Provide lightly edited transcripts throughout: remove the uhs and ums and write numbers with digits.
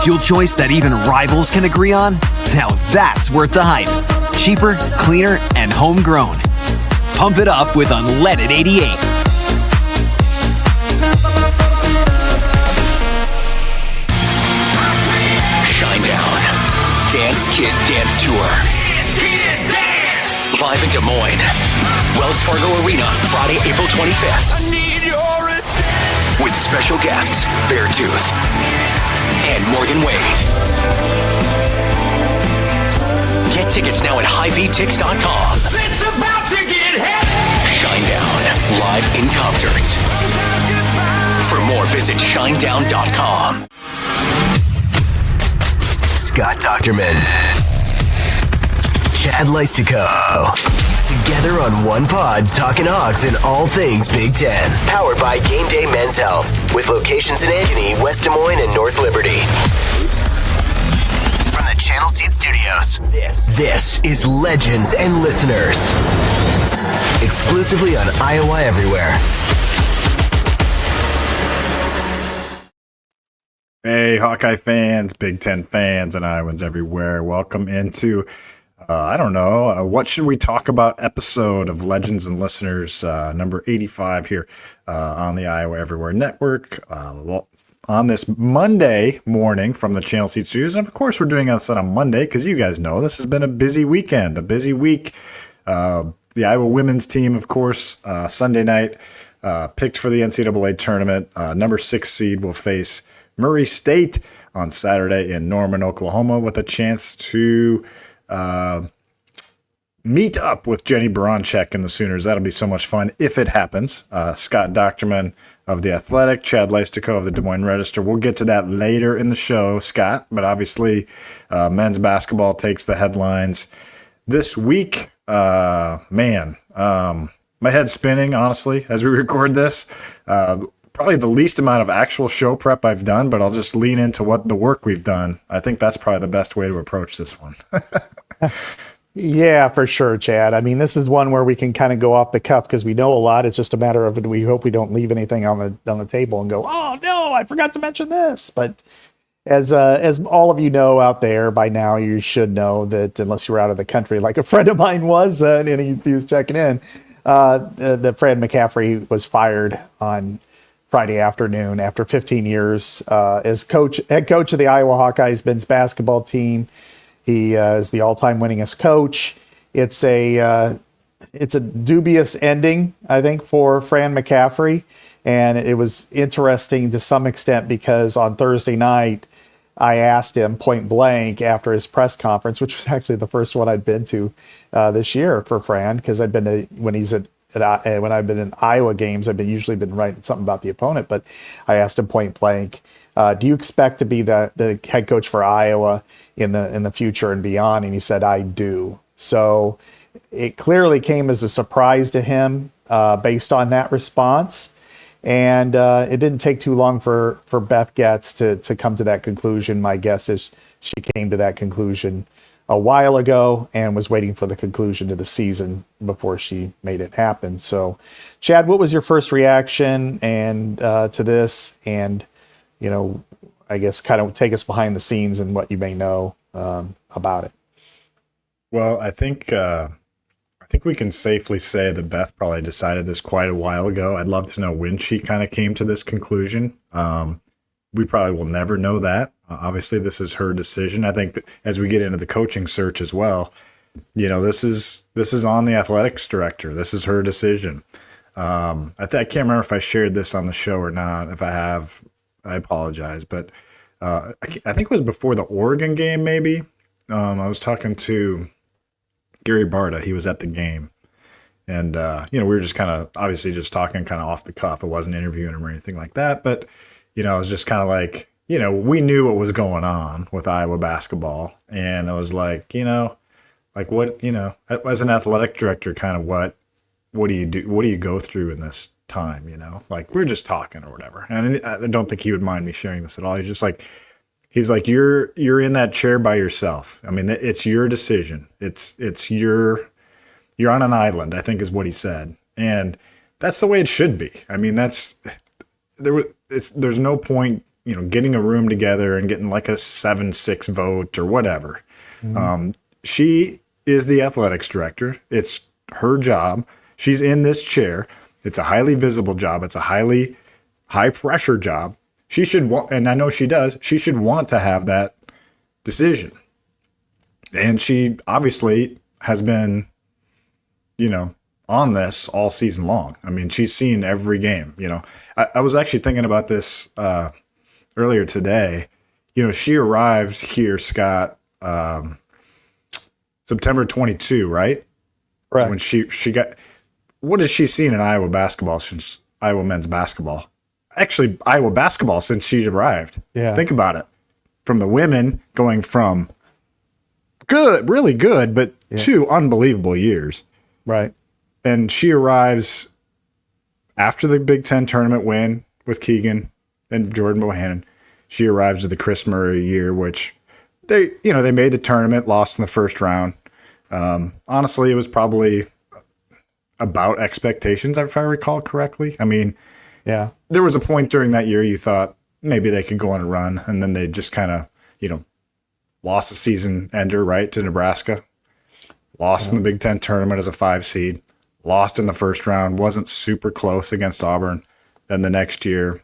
fuel choice that even rivals can agree on? Now that's worth the hype. Cheaper, cleaner, and homegrown. Pump it up with unleaded 88. Shinedown. Dance Kid Dance Tour. Live in Des Moines. Wells Fargo Arena, Friday, April 25th. I need your attention. With special guests, Beartooth and Morgan Wade. Get tickets now at HighVTix.com. It's about to get heavy. Shinedown, live in concert. For more, visit shinedown.com. Scott Dochterman. Chad Leistikow. Together on one pod, talking Hawks and all things Big Ten. Powered by GameDay Men's Health. With locations in Ankeny, West Des Moines, and North Liberty. From the Channel Seed Studios, this is Legends and Listeners. Exclusively on Iowa Everywhere. Hey, Hawkeye fans, Big Ten fans, and Iowans everywhere. Welcome into, what should we talk about episode of Legends and Listeners, number 85 here on the Iowa Everywhere Network. On this Monday morning from the Channel Seed Studios. And of course, we're doing this on Monday because you guys know this has been a busy weekend, a busy week. The Iowa women's team, of course, Sunday night, picked for the NCAA tournament. Number 6 seed will face Murray State on Saturday in Norman, Oklahoma, with a chance to meet up with Jenny Baranczyk and the Sooners. That'll be so much fun if it happens. Scott Dochterman of The Athletic, Chad Leistikow of the Des Moines Register. We'll get to that later in the show, Scott, but obviously men's basketball takes the headlines this week. My head's spinning, honestly, as we record this. Probably the least amount of actual show prep I've done, but I'll just lean into what the work we've done. I think that's probably the best way to approach this one. Yeah, for sure, Chad. I mean, this is one where we can kind of go off the cuff because we know a lot. It's just a matter of we hope we don't leave anything on the table and go, oh no, I forgot to mention this. But as all of you know out there by now, you should know that unless you're out of the country, like a friend of mine was, and he was checking in, that Fran McCaffery was fired on Friday afternoon after 15 years as head coach of the Iowa Hawkeyes men's basketball team. He is the all-time winningest coach. It's a dubious ending, I think, for Fran McCaffery, and it was interesting to some extent because on Thursday night I asked him point blank after his press conference, which was actually the first one I'd been to this year for Fran, because I'd been to when I've been in Iowa games, I've usually been writing something about the opponent. But I asked him point blank, do you expect to be the head coach for Iowa in the future and beyond? And he said, I do. So it clearly came as a surprise to him based on that response. And it didn't take too long for Beth Getz to come to that conclusion. My guess is she came to that conclusion a while ago and was waiting for the conclusion of the season before she made it happen. So, Chad, what was your first reaction to this? And, I guess kind of take us behind the scenes and what you may know about it. Well, I think we can safely say that Beth probably decided this quite a while ago. I'd love to know when she kind of came to this conclusion. We probably will never know that. Obviously, this is her decision. I think that as we get into the coaching search as well, this is on the athletics director. This is her decision. I can't remember if I shared this on the show or not. If I have, I apologize. But I think it was before the Oregon game, maybe. I was talking to Gary Barta. He was at the game. And, we were just kind of obviously just talking kind of off the cuff. I wasn't interviewing him or anything like that. But, it was just kind of like, we knew what was going on with Iowa basketball. And I was like, what, as an athletic director, kind of what do you do? What do you go through in this time? Like we're just talking or whatever. And I don't think he would mind me sharing this at all. He's like, you're in that chair by yourself. I mean, it's your decision. You're on an island, I think is what he said. And that's the way it should be. I mean, there's no point getting a room together and getting like a 7-6 vote or whatever. She is the athletics director. It's her job. She's in this chair. It's a highly visible job. It's a highly high pressure job. She should want, and I know she does, she should want to have that decision. And she obviously has been, on this all season long. I mean, she's seen every game, I was actually thinking about this earlier today. She arrived here, Scott, September 22, right? Right. When she got, what has she seen in Iowa basketball since Iowa men's basketball? Actually, Iowa basketball since she arrived. Yeah. Think about it. From the women going from good, really good, but 2 unbelievable years. Right. And she arrives after the Big Ten tournament win with Keegan and Jordan Bohannon. She arrives at the Chris Murray year, which they made the tournament, lost in the first round. Honestly, it was probably about expectations, if I recall correctly. I mean, yeah, there was a point during that year you thought maybe they could go on a run, and then they just kind of, lost the season ender, right, to Nebraska. Lost in the Big Ten tournament as a 5 seed. Lost in the first round. Wasn't super close against Auburn. Then the next year,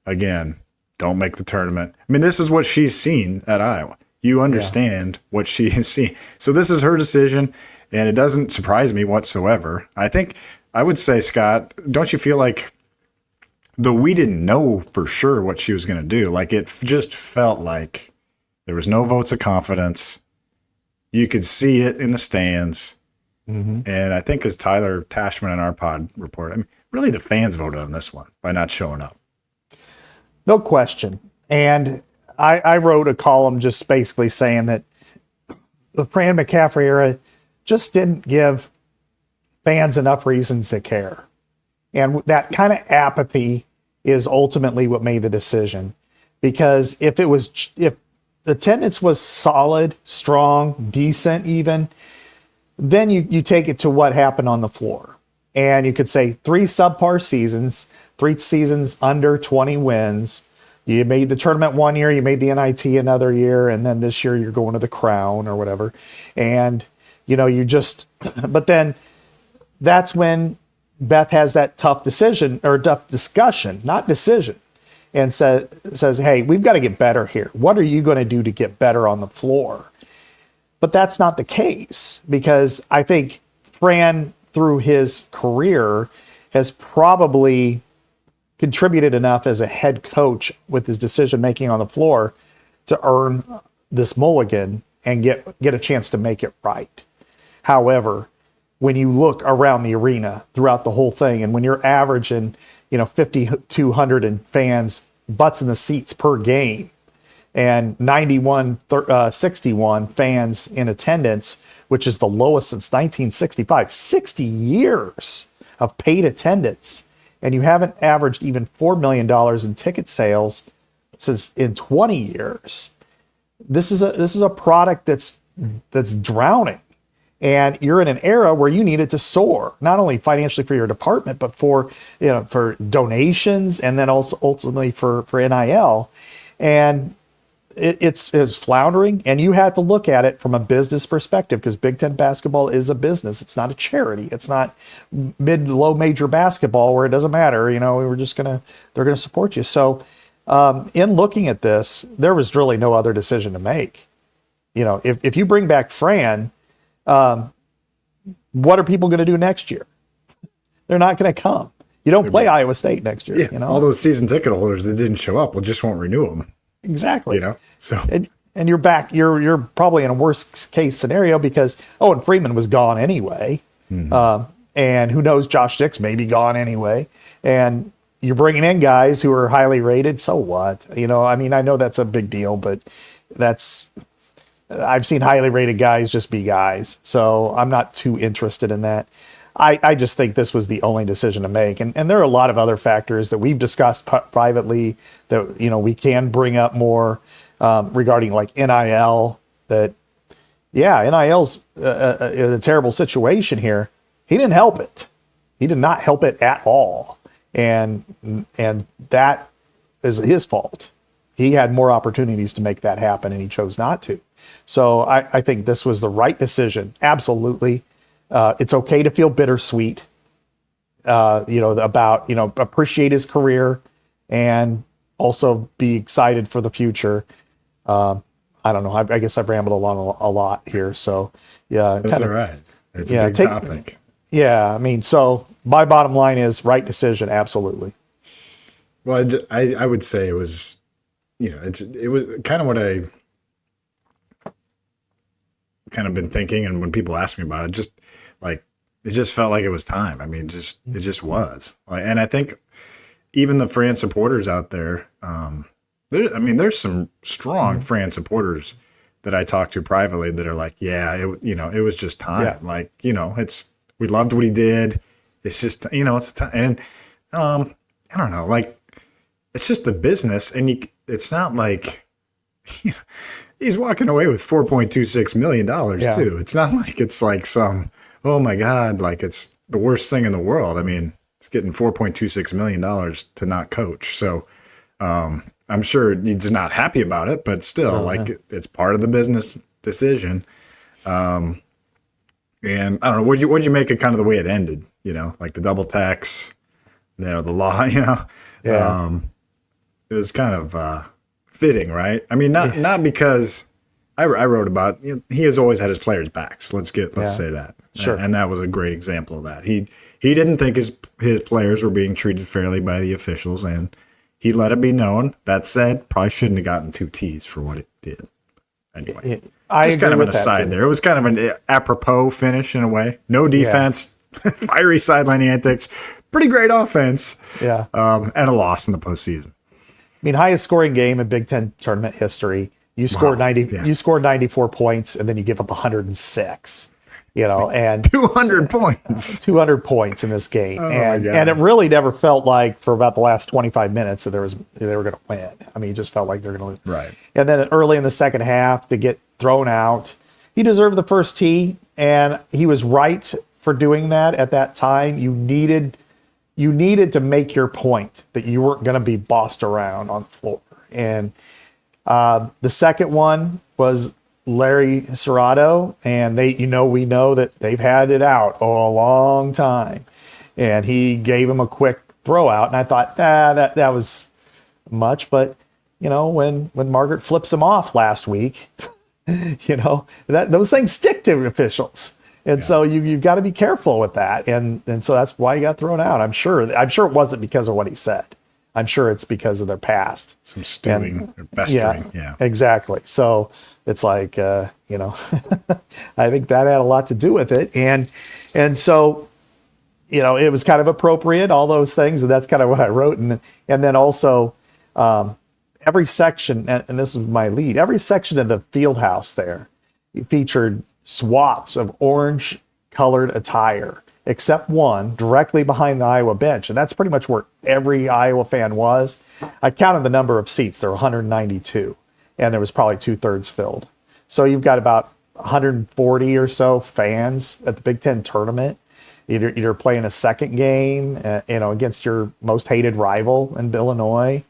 again, don't make the tournament. I mean, this is what she's seen at Iowa. You understand what she has seen. So this is her decision, and it doesn't surprise me whatsoever. I would say, Scott, don't you feel like, though we didn't know for sure what she was going to do, like it just felt like there was no votes of confidence. You could see it in the stands. And I think as Tyler Tashman in our pod reported, I mean, really the fans voted on this one by not showing up. No question. And I wrote a column just basically saying that the Fran McCaffery era just didn't give fans enough reasons to care. And that kind of apathy is ultimately what made the decision. Because if the attendance was solid, strong, decent even, then you take it to what happened on the floor. And you could say 3 subpar seasons, 3 seasons under 20 wins. You made the tournament one year, you made the NIT another year, and then this year you're going to the Crown or whatever. And, but then that's when Beth has that tough decision or tough discussion, not decision, and says, hey, we've got to get better here. What are you going to do to get better on the floor? But that's not the case, because I think Fran, through his career, has probably contributed enough as a head coach with his decision making on the floor to earn this mulligan and get a chance to make it right. However, when you look around the arena throughout the whole thing, and when you're averaging 5,200 fans butts in the seats per game, and 61 fans in attendance, which is the lowest since 1965, 60 years of paid attendance. And you haven't averaged even $4 million in ticket sales since in 20 years. This is a product that's drowning. And you're in an era where you need it to soar, not only financially for your department, but for donations, and then also ultimately for NIL. And it's floundering, and you have to look at it from a business perspective, because Big Ten basketball is a business. It's not a charity. It's not low major basketball where it doesn't matter. They're gonna support you. So in looking at this, there was really no other decision to make. If you bring back Fran, what are people going to do next year? They're not going to come. You don't play Iowa State next year. Yeah, all those season ticket holders that didn't show up, just won't renew them. Exactly. So and you're back. You're probably in a worst case scenario, because Owen Freeman was gone anyway, and who knows, Josh Dix may be gone anyway, and you're bringing in guys who are highly rated. So what? I know that's a big deal, but I've seen highly rated guys just be guys, so I'm not too interested in that. I just think this was the only decision to make. And there are a lot of other factors that we've discussed privately that, we can bring up more regarding like NIL, NIL's in a terrible situation here. He didn't help it. He did not help it at all. And that is his fault. he had more opportunities to make that happen, and he chose not to. So I think this was the right decision. Absolutely. It's okay to feel bittersweet, about, appreciate his career and also be excited for the future. I don't know. I guess I've rambled along a lot here. So yeah. That's all right. It's a big topic. Yeah. I mean, so my bottom line is right decision. Absolutely. Well, I would say it was, it was kind of what I kind of been thinking. And when people ask me about it, it just felt like it was time. I mean, it just was. And I think even the Fran supporters out there, there's some strong Fran supporters that I talk to privately that are like, yeah, it was just time. Yeah. We loved what he did. It's just, it's time. And I don't know, it's just the business. And it's not like, he's walking away with $4.26 million too. It's not like it's like some, oh my God, like it's the worst thing in the world. I mean, it's getting $4.26 million to not coach. So I'm sure he's not happy about it, but still, it's part of the business decision. And I don't know, what'd you make of kind of the way it ended? Like the double tax, the law, Yeah. It was kind of fitting, right? I mean, not because I wrote about, he has always had his players' backs. Let's say that. Sure. And that was a great example of that. He didn't think his players were being treated fairly by the officials, and he let it be known. That said, probably shouldn't have gotten 2 Ts for what it did. Anyway, just kind of an aside there. It was kind of an apropos finish in a way. No defense, fiery sideline antics, pretty great offense, and a loss in the postseason. I mean, highest scoring game in Big Ten tournament history. You scored 94 points, and then you give up 106. And 200 points. 200 points in this game. And it really never felt like for about the last 25 minutes that they were going to win. I mean, it just felt like they're going to lose. Right. And then early in the second half to get thrown out, he deserved the first tee, and he was right for doing that at that time. You needed to make your point that you weren't going to be bossed around on the floor. And the second one was Larry Serrato, and we know that they've had it out a long time, and he gave him a quick throw out, and I thought that was much, but when Margaret flips him off last week, those things stick to officials, and so you've got to be careful with that, and so that's why he got thrown out. I'm sure it wasn't because of what he said. I'm sure it's because of their past. Some stewing, festering. Yeah, exactly. So it's like, I think that had a lot to do with it. And so, it was kind of appropriate, all those things. And that's kind of what I wrote. And then also every section, and this is my lead, every section of the field house there featured swaths of orange colored attire, except one directly behind the Iowa bench. And that's pretty much where every Iowa fan was. I counted the number of seats. There were 192, and there was probably 2/3 filled. So you've got about 140 or so fans at the Big Ten tournament, either playing a second game, against your most hated rival in Illinois.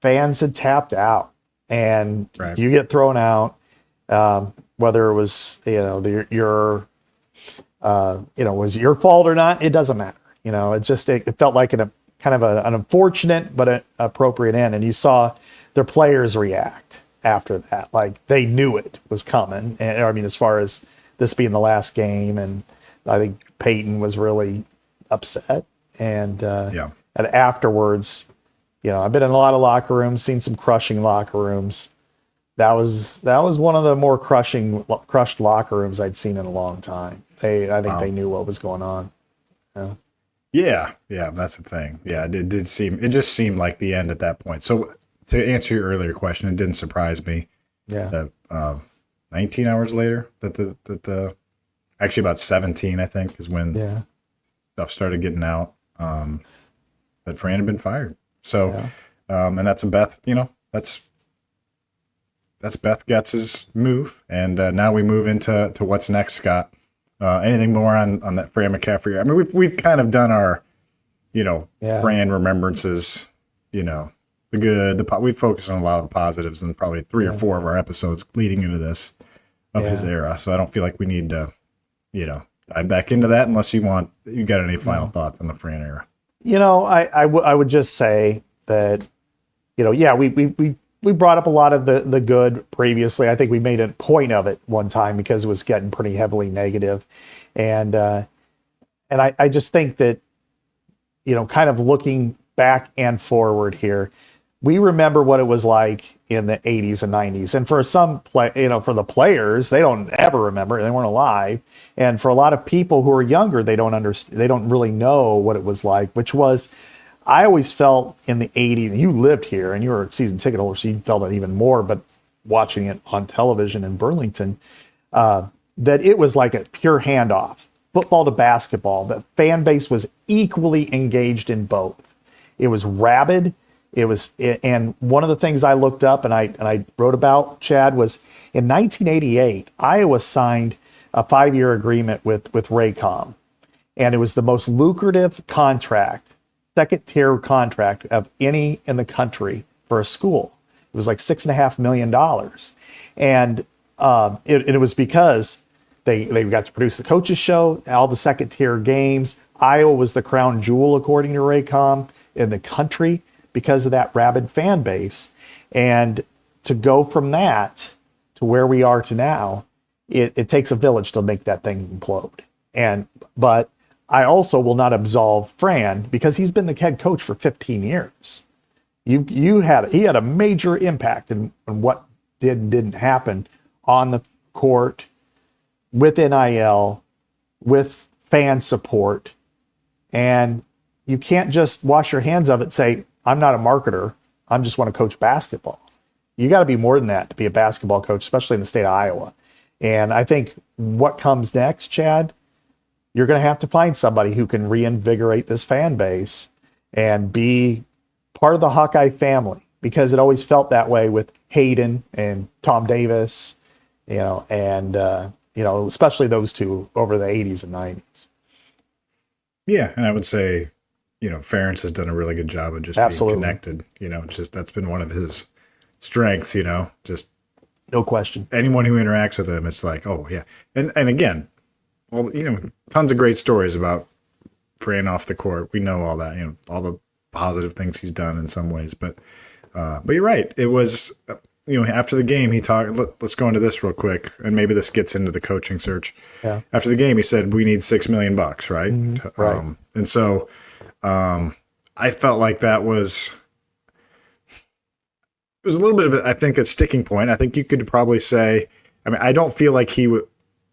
Fans had tapped out, and you get thrown out, whether it was, was your fault or not, it doesn't matter. It felt like an unfortunate but an appropriate end. And you saw their players react after that. Like they knew it was coming. And I mean, as far as this being the last game, and I think Peyton was really upset. And afterwards, I've been in a lot of locker rooms, seen some crushing locker rooms. That was one of the more crushed locker rooms I'd seen in a long time. I think they knew what was going on. Yeah, that's the thing. Yeah, it just seemed like the end at that point. So to answer your earlier question, it didn't surprise me. Yeah. That 19 hours later, that actually about 17, I think, is when stuff started getting out. That Fran had been fired. So, and that's a Beth. That's Beth Getz's move, and now we move into what's next, Scott. Anything more on that Fran McCaffery? I mean, we've kind of done our, Fran remembrances, the the good, we focus on a lot of the positives and probably 3 or 4 of our episodes leading into this of his era. So I don't feel like we need to, dive back into that unless you got any final thoughts on the Fran era. I would just say that, we brought up a lot of the good previously. I think we made a point of it one time because it was getting pretty heavily negative. And I just think that, kind of looking back and forward here, we remember what it was like in the 80s and 90s. And for some for the players, they don't ever remember, they weren't alive. And for a lot of people who are younger, they don't really know what it was like, which was, I always felt in the 80s, you lived here and you were a season ticket holder, so you felt it even more, but watching it on television in Burlington, that it was like a pure handoff, football to basketball. The fan base was equally engaged in both. It was rabid. And one of the things I looked up and I wrote about, Chad, was in 1988, Iowa signed a 5-year agreement with Raycom. And it was the most lucrative contract, second-tier contract of any in the country for a school. It was like $6.5 million. And it was because they got to produce the coaches show, all the second-tier games. Iowa was the crown jewel, according to Raycom, in the country because of that rabid fan base. And to go from that to where we are to now, it takes a village to make that thing implode. But I also will not absolve Fran because he's been the head coach for 15 years. He had a major impact in what did and didn't happen on the court, with NIL, with fan support. And you can't just wash your hands of it and say, I'm not a marketer, I just want to coach basketball. You got to be more than that to be a basketball coach, especially in the state of Iowa. And I think what comes next, Chad, you're going to have to find somebody who can reinvigorate this fan base and be part of the Hawkeye family, because it always felt that way with Hayden and Tom Davis, and especially those two over the 80s and 90s. Yeah, and I would say, Ferentz has done a really good job of just Absolutely. being connected. It's just, that's been one of his strengths, just no question. Anyone who interacts with him, it's like, oh yeah. And again, well, tons of great stories about Fran off the court. We know all that, all the positive things he's done in some ways, but you're right. It was, after the game, he talked, let's go into this real quick. And maybe this gets into the coaching search. Yeah. After the game, he said, we need $6 million, right? Mm-hmm. Right. And so, I felt like it was a little bit of I think a sticking point. I think you could probably say, I don't feel like he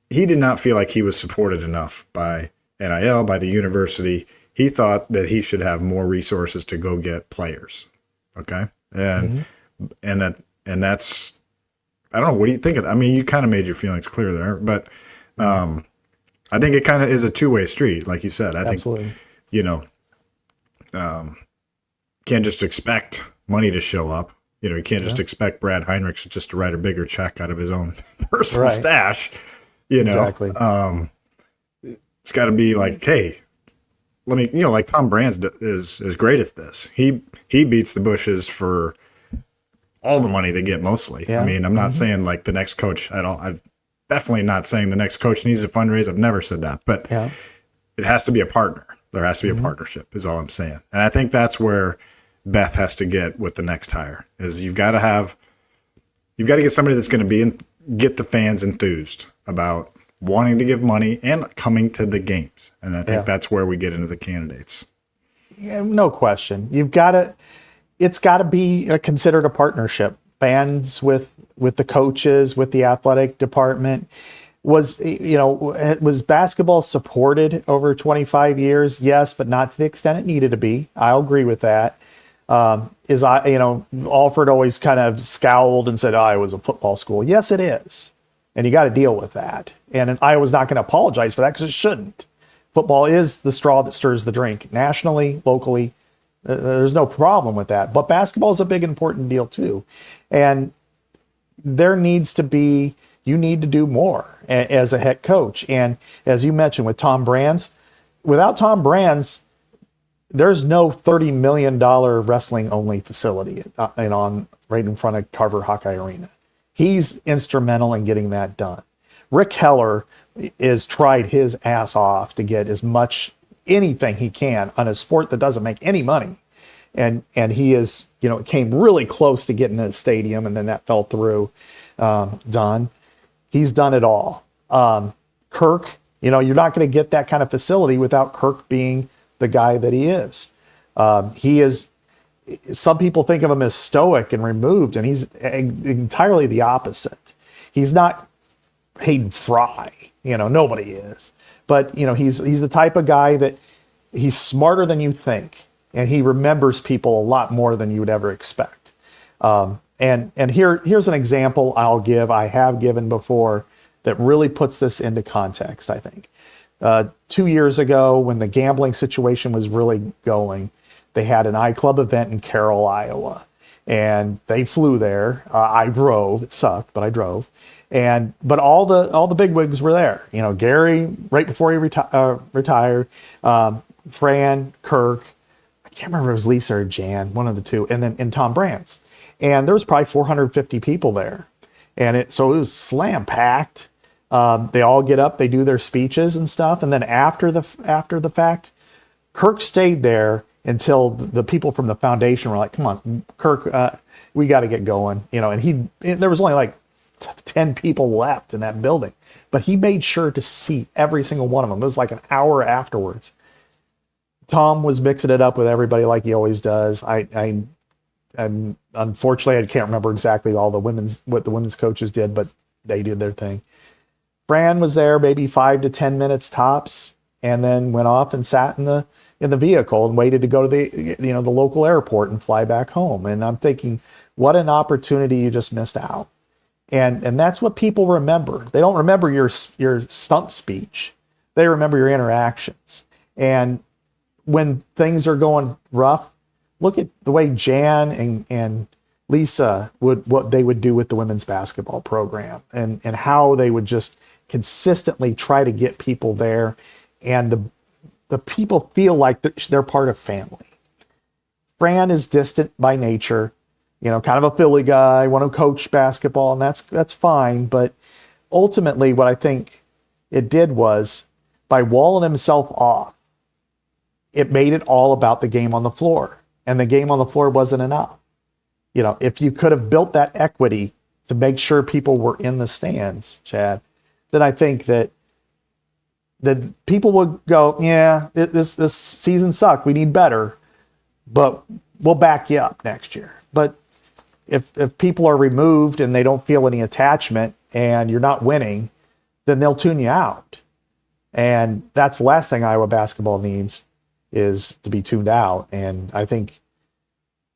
did not feel like he was supported enough by NIL, by the university. He thought that he should have more resources to go get players. Okay. And that's, I don't know. What do you think of that? You kind of made your feelings clear there, but, I think it kind of is a two-way street. Like you said, I Absolutely. think, can't just expect money to show up. You can't just expect Brad Heinrich just to write a bigger check out of his own personal stash. Exactly. It's got to be like, hey, let me, like Tom Brands is great at this. He beats the bushes for all the money they get mostly. Yeah. I'm not saying like the next coach at all. I've definitely not saying the next coach needs a fundraise. I've never said that, but it has to be a partner. There has to be a partnership is all I'm saying. And I think that's where Beth has to get with the next hire is you've got to get somebody that's going to get the fans enthused about wanting to give money and coming to the games. And I think that's where we get into the candidates. Yeah, no question. It's got to be considered a partnership. Fans with the coaches, with the athletic department. Was basketball supported over 25 years? Yes, but not to the extent it needed to be. I'll agree with that. Alfred always kind of scowled and said, it was a football school. Yes, it is. And you got to deal with that. And Iowa's not going to apologize for that because it shouldn't. Football is the straw that stirs the drink. Nationally, locally, there's no problem with that. But basketball is a big, important deal too. And there needs to be, you need to do more as a head coach. And as you mentioned with Tom Brands, without Tom Brands, there's no $30 million wrestling only facility right in front of Carver Hawkeye Arena. He's instrumental in getting that done. Rick Heller is tried his ass off to get as much anything he can on a sport that doesn't make any money. And he is, came really close to getting a stadium, and then that fell through. Done. He's done it all. Kirk, you're not going to get that kind of facility without Kirk being the guy that he is. He is, some people think of him as stoic and removed, and he's entirely the opposite. He's not Hayden Fry, nobody is. But, he's the type of guy that he's smarter than you think, and he remembers people a lot more than you would ever expect. And here's an example I have given before that really puts this into context, I think. 2 years ago, when the gambling situation was really going, they had an iClub event in Carroll, Iowa. And they flew there. I drove. It sucked, but I drove. But all the bigwigs were there. Gary, right before he retired, Fran, Kirk, I can't remember if it was Lisa or Jan, one of the two, and Tom Brands. And there was probably 450 people there. So it was slam packed. They all get up, they do their speeches and stuff. And then after the fact, Kirk stayed there until the people from the foundation were like, come on, Kirk, we got to get going. And there was only like 10 people left in that building, but he made sure to seat every single one of them. It was like an hour afterwards. Tom was mixing it up with everybody like he always does. I'm unfortunately, I can't remember exactly what the women's coaches did, but they did their thing. Fran was there maybe 5 to 10 minutes tops, and then went off and sat in the vehicle and waited to go to the local airport and fly back home. And I'm thinking, what an opportunity you just missed out. And that's what people remember. They don't remember your stump speech. They remember your interactions. And when things are going rough, look at the way Jan and Lisa what they would do with the women's basketball program, and how they would just consistently try to get people there. And the people feel like they're part of family. Fran is distant by nature, kind of a Philly guy, want to coach basketball, and that's fine. But ultimately, what I think it did was, by walling himself off, it made it all about the game on the floor. And the game on the floor wasn't enough. If you could have built that equity to make sure people were in the stands, Chad, then I think that people would go, yeah, this season sucked. We need better, but we'll back you up next year. But if people are removed and they don't feel any attachment and you're not winning, then they'll tune you out. And that's the last thing Iowa basketball needs, is to be tuned out. And I think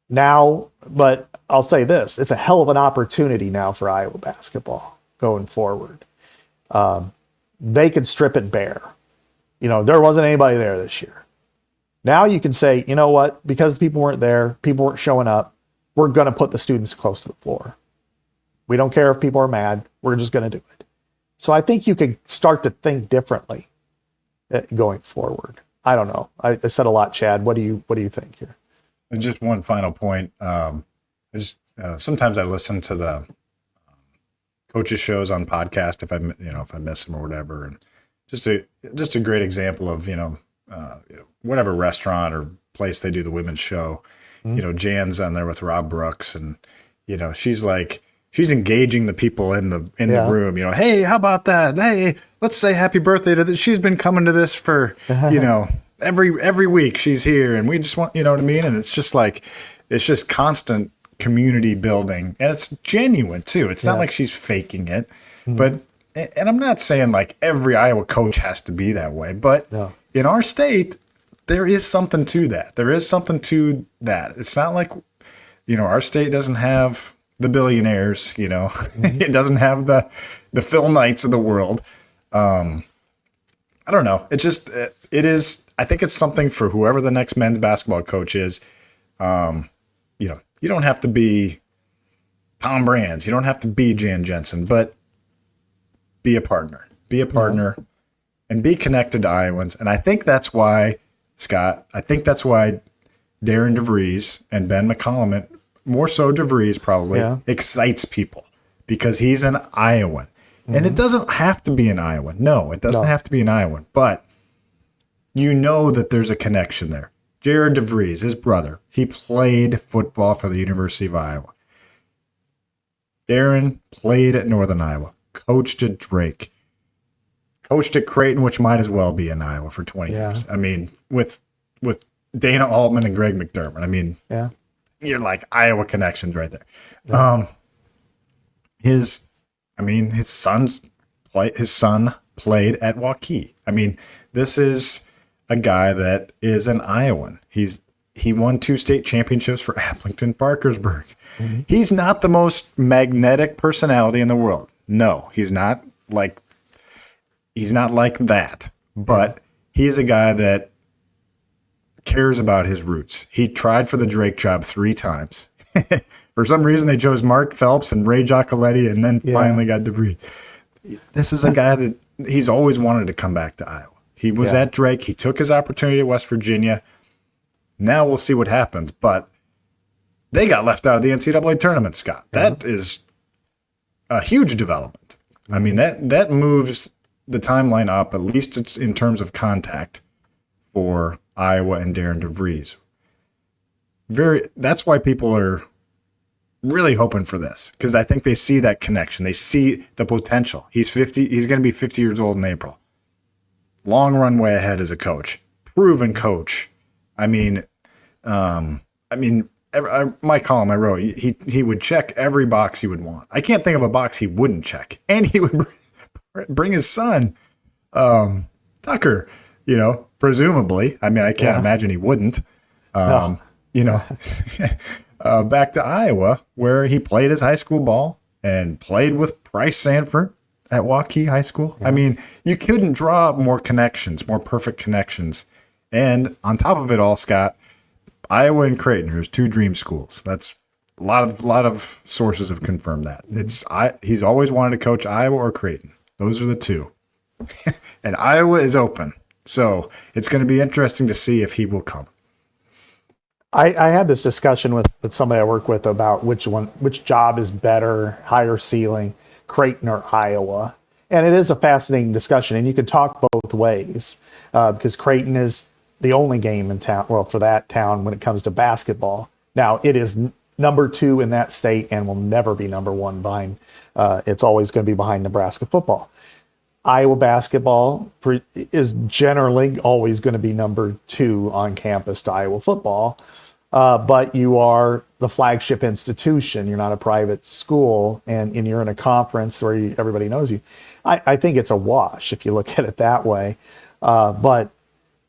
now, but I'll say this, it's a hell of an opportunity now for Iowa basketball going forward. They could strip it bare. There wasn't anybody there this year. Now you can say, you know what, because people weren't there, people weren't showing up, we're going to put the students close to the floor. We don't care if people are mad. We're just going to do it. So I think you could start to think differently going forward. I don't know. I said a lot, Chad. What do you think here? And just one final point. Sometimes I listen to the coaches shows on podcast if I miss them or whatever, and just a great example of whatever restaurant or place they do the women's show. Mm-hmm. Jan's on there with Rob Brooks, and she's engaging the people in the room. Hey, how about that? Hey, let's say happy birthday to this. She's been coming to this for every week she's here, and we just want, what I mean? And it's just constant community building, and it's genuine too. It's not like she's faking it. Mm-hmm. But, and I'm not saying like every Iowa coach has to be that way, but in our state, there is something to that. There is something to that. It's not like, our state doesn't have the billionaires, mm-hmm. It doesn't have the Phil Knights of the world. I don't know. It is. I think it's something for whoever the next men's basketball coach is. You don't have to be Tom Brands. You don't have to be Jan Jensen, but be a partner. Be a partner and be connected to Iowans. And I think that's why Scott. I think that's why Darren DeVries and Ben McCollum, more so DeVries probably, excites people because he's an Iowan. And it doesn't have to be an Iowan. No, it doesn't have to be an Iowan. But you know that there's a connection there. Jared DeVries, his brother, he played football for the University of Iowa. Darren played at Northern Iowa, coached at Drake, coached at Creighton, which might as well be in Iowa for 20 years. I mean, with Dana Altman and Greg McDermott. I mean, you're like Iowa connections right there. Yeah. His son played at Waukee. I mean, this is a guy that is an Iowan. He won 2 state championships for Aplington Parkersburg. Mm-hmm. He's not the most magnetic personality in the world. No, he's not like that. But he's a guy that cares about his roots. He tried for the Drake job 3 times. For some reason, they chose Mark Phelps and Ray Giacoletti, and then finally got DeVries. This is a guy that he's always wanted to come back to Iowa. He was at Drake. He took his opportunity at West Virginia. Now we'll see what happens. But they got left out of the NCAA tournament, Scott. That is a huge development. I mean, that moves the timeline up, at least it's in terms of contact for Iowa and Darren DeVries. That's why people are really hoping for this, because I think they see that connection. They see the potential. He's 50. He's going to be 50 years old in April. Long runway ahead as a coach, proven coach. I mean, my column I wrote, he would check every box he would want. I can't think of a box he wouldn't check, and he would bring his son, Tucker. Presumably. I mean, I can't imagine he wouldn't. Back to Iowa, where he played his high school ball and played with Bryce Sanford at Waukee High School. Yeah. I mean, you couldn't draw up more perfect connections. And on top of it all, Scott, Iowa and Creighton are his 2 dream schools. That's a lot of sources have confirmed that. He's always wanted to coach Iowa or Creighton. Those are the 2. And Iowa is open. So it's going to be interesting to see if he will come. I had this discussion with somebody I work with about which job is better, higher ceiling, Creighton or Iowa. And it is a fascinating discussion, and you can talk both ways because Creighton is the only game in town, well, for that town when it comes to basketball. Now, it is number 2 in that state and will never be number 1 behind. It's always going to be behind Nebraska football. Iowa basketball is generally always going to be number 2 on campus to Iowa football. But you are the flagship institution. You're not a private school, and you're in a conference where everybody knows you. I think it's a wash if you look at it that way. But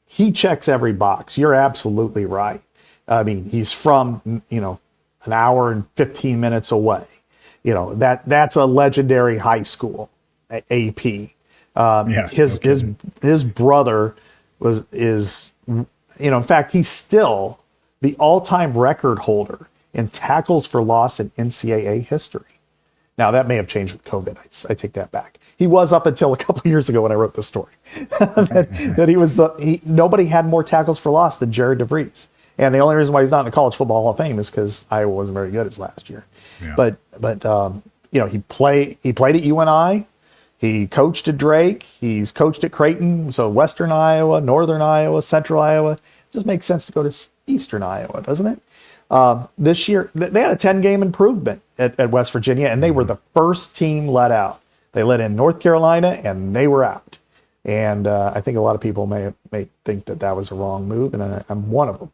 he checks every box. You're absolutely right. I mean, he's from, an hour and 15 minutes away. That's a legendary high school, AP. His brother is in fact, he's still the all-time record holder in tackles for loss in NCAA history. Now, that may have changed with COVID. I take that back. He was up until a couple years ago when I wrote this story. that he was nobody had more tackles for loss than Jared DeVries. And the only reason why he's not in the College Football Hall of Fame is because Iowa wasn't very good his last year. Yeah. But he played at UNI. He coached at Drake. He's coached at Creighton. So Western Iowa, Northern Iowa, Central Iowa. It just makes sense to go to Eastern Iowa, doesn't it? This year, they had a 10-game improvement at West Virginia, and they were the first team let out. They let in North Carolina, and they were out. And I think a lot of people may think that was a wrong move, and I'm one of them.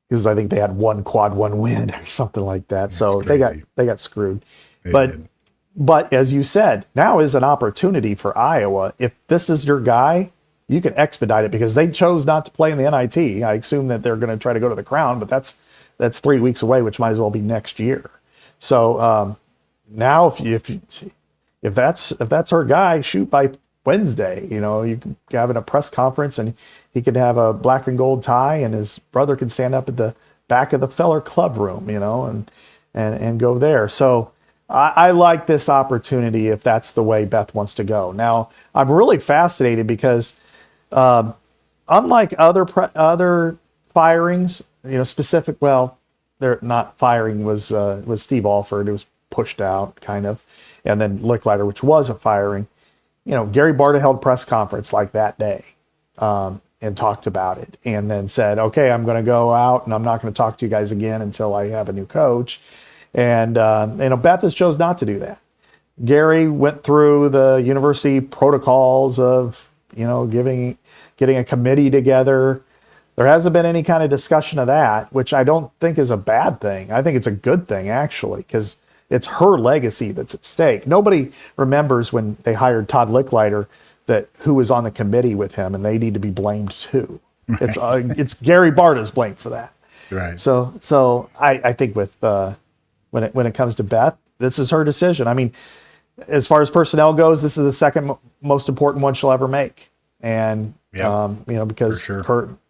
Because I think they had one quad one win or something like that. That's so crazy. They got screwed. But as you said, now is an opportunity for Iowa. If this is your guy, you can expedite it because they chose not to play in the NIT. I assume that they're going to try to go to the Crown, but that's 3 weeks away, which might as well be next year. So now if that's our guy, shoot by Wednesday. You can have a press conference and he could have a black and gold tie, and his brother can stand up at the back of the Feller Club room, and go there. So I like this opportunity if that's the way Beth wants to go. Now, I'm really fascinated because unlike other firings, specific. Well, they're not firing was Steve Alford. It was pushed out kind of, and then Licklider, which was a firing. Gary Barta held press conference like that day, and talked about it, and then said, "Okay, I'm going to go out, and I'm not going to talk to you guys again until I have a new coach." And Beth has chose not to do that. Gary went through the university protocols of getting a committee together. There hasn't been any kind of discussion of that, which I don't think is a bad thing. I think it's a good thing, actually, because it's her legacy that's at stake. Nobody remembers when they hired Todd Licklider who was on the committee with him, and they need to be blamed too. Right. It's Gary Barta's blamed for that. Right. So I think with when it comes to Beth, this is her decision. I mean, as far as personnel goes, this is the second most important one she'll ever make, and because sure.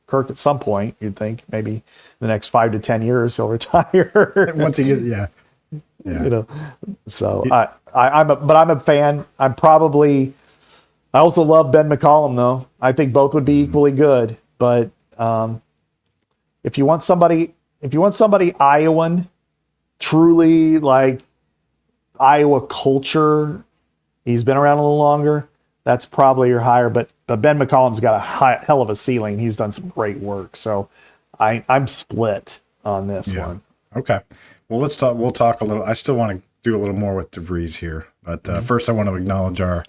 Kirk at some point, you'd think maybe the next 5 to 10 years he'll retire. Once he gets, yeah. So I'm a fan. I also love Ben McCollum though. I think both would be equally good. But if you want somebody Iowan, truly like Iowa culture, he's been around a little longer. That's probably your hire, but Ben McCollum's got a hell of a ceiling. He's done some great work, so I'm split on this one. Okay, well we'll talk a little. I still want to do a little more with DeVries here, but first I want to acknowledge our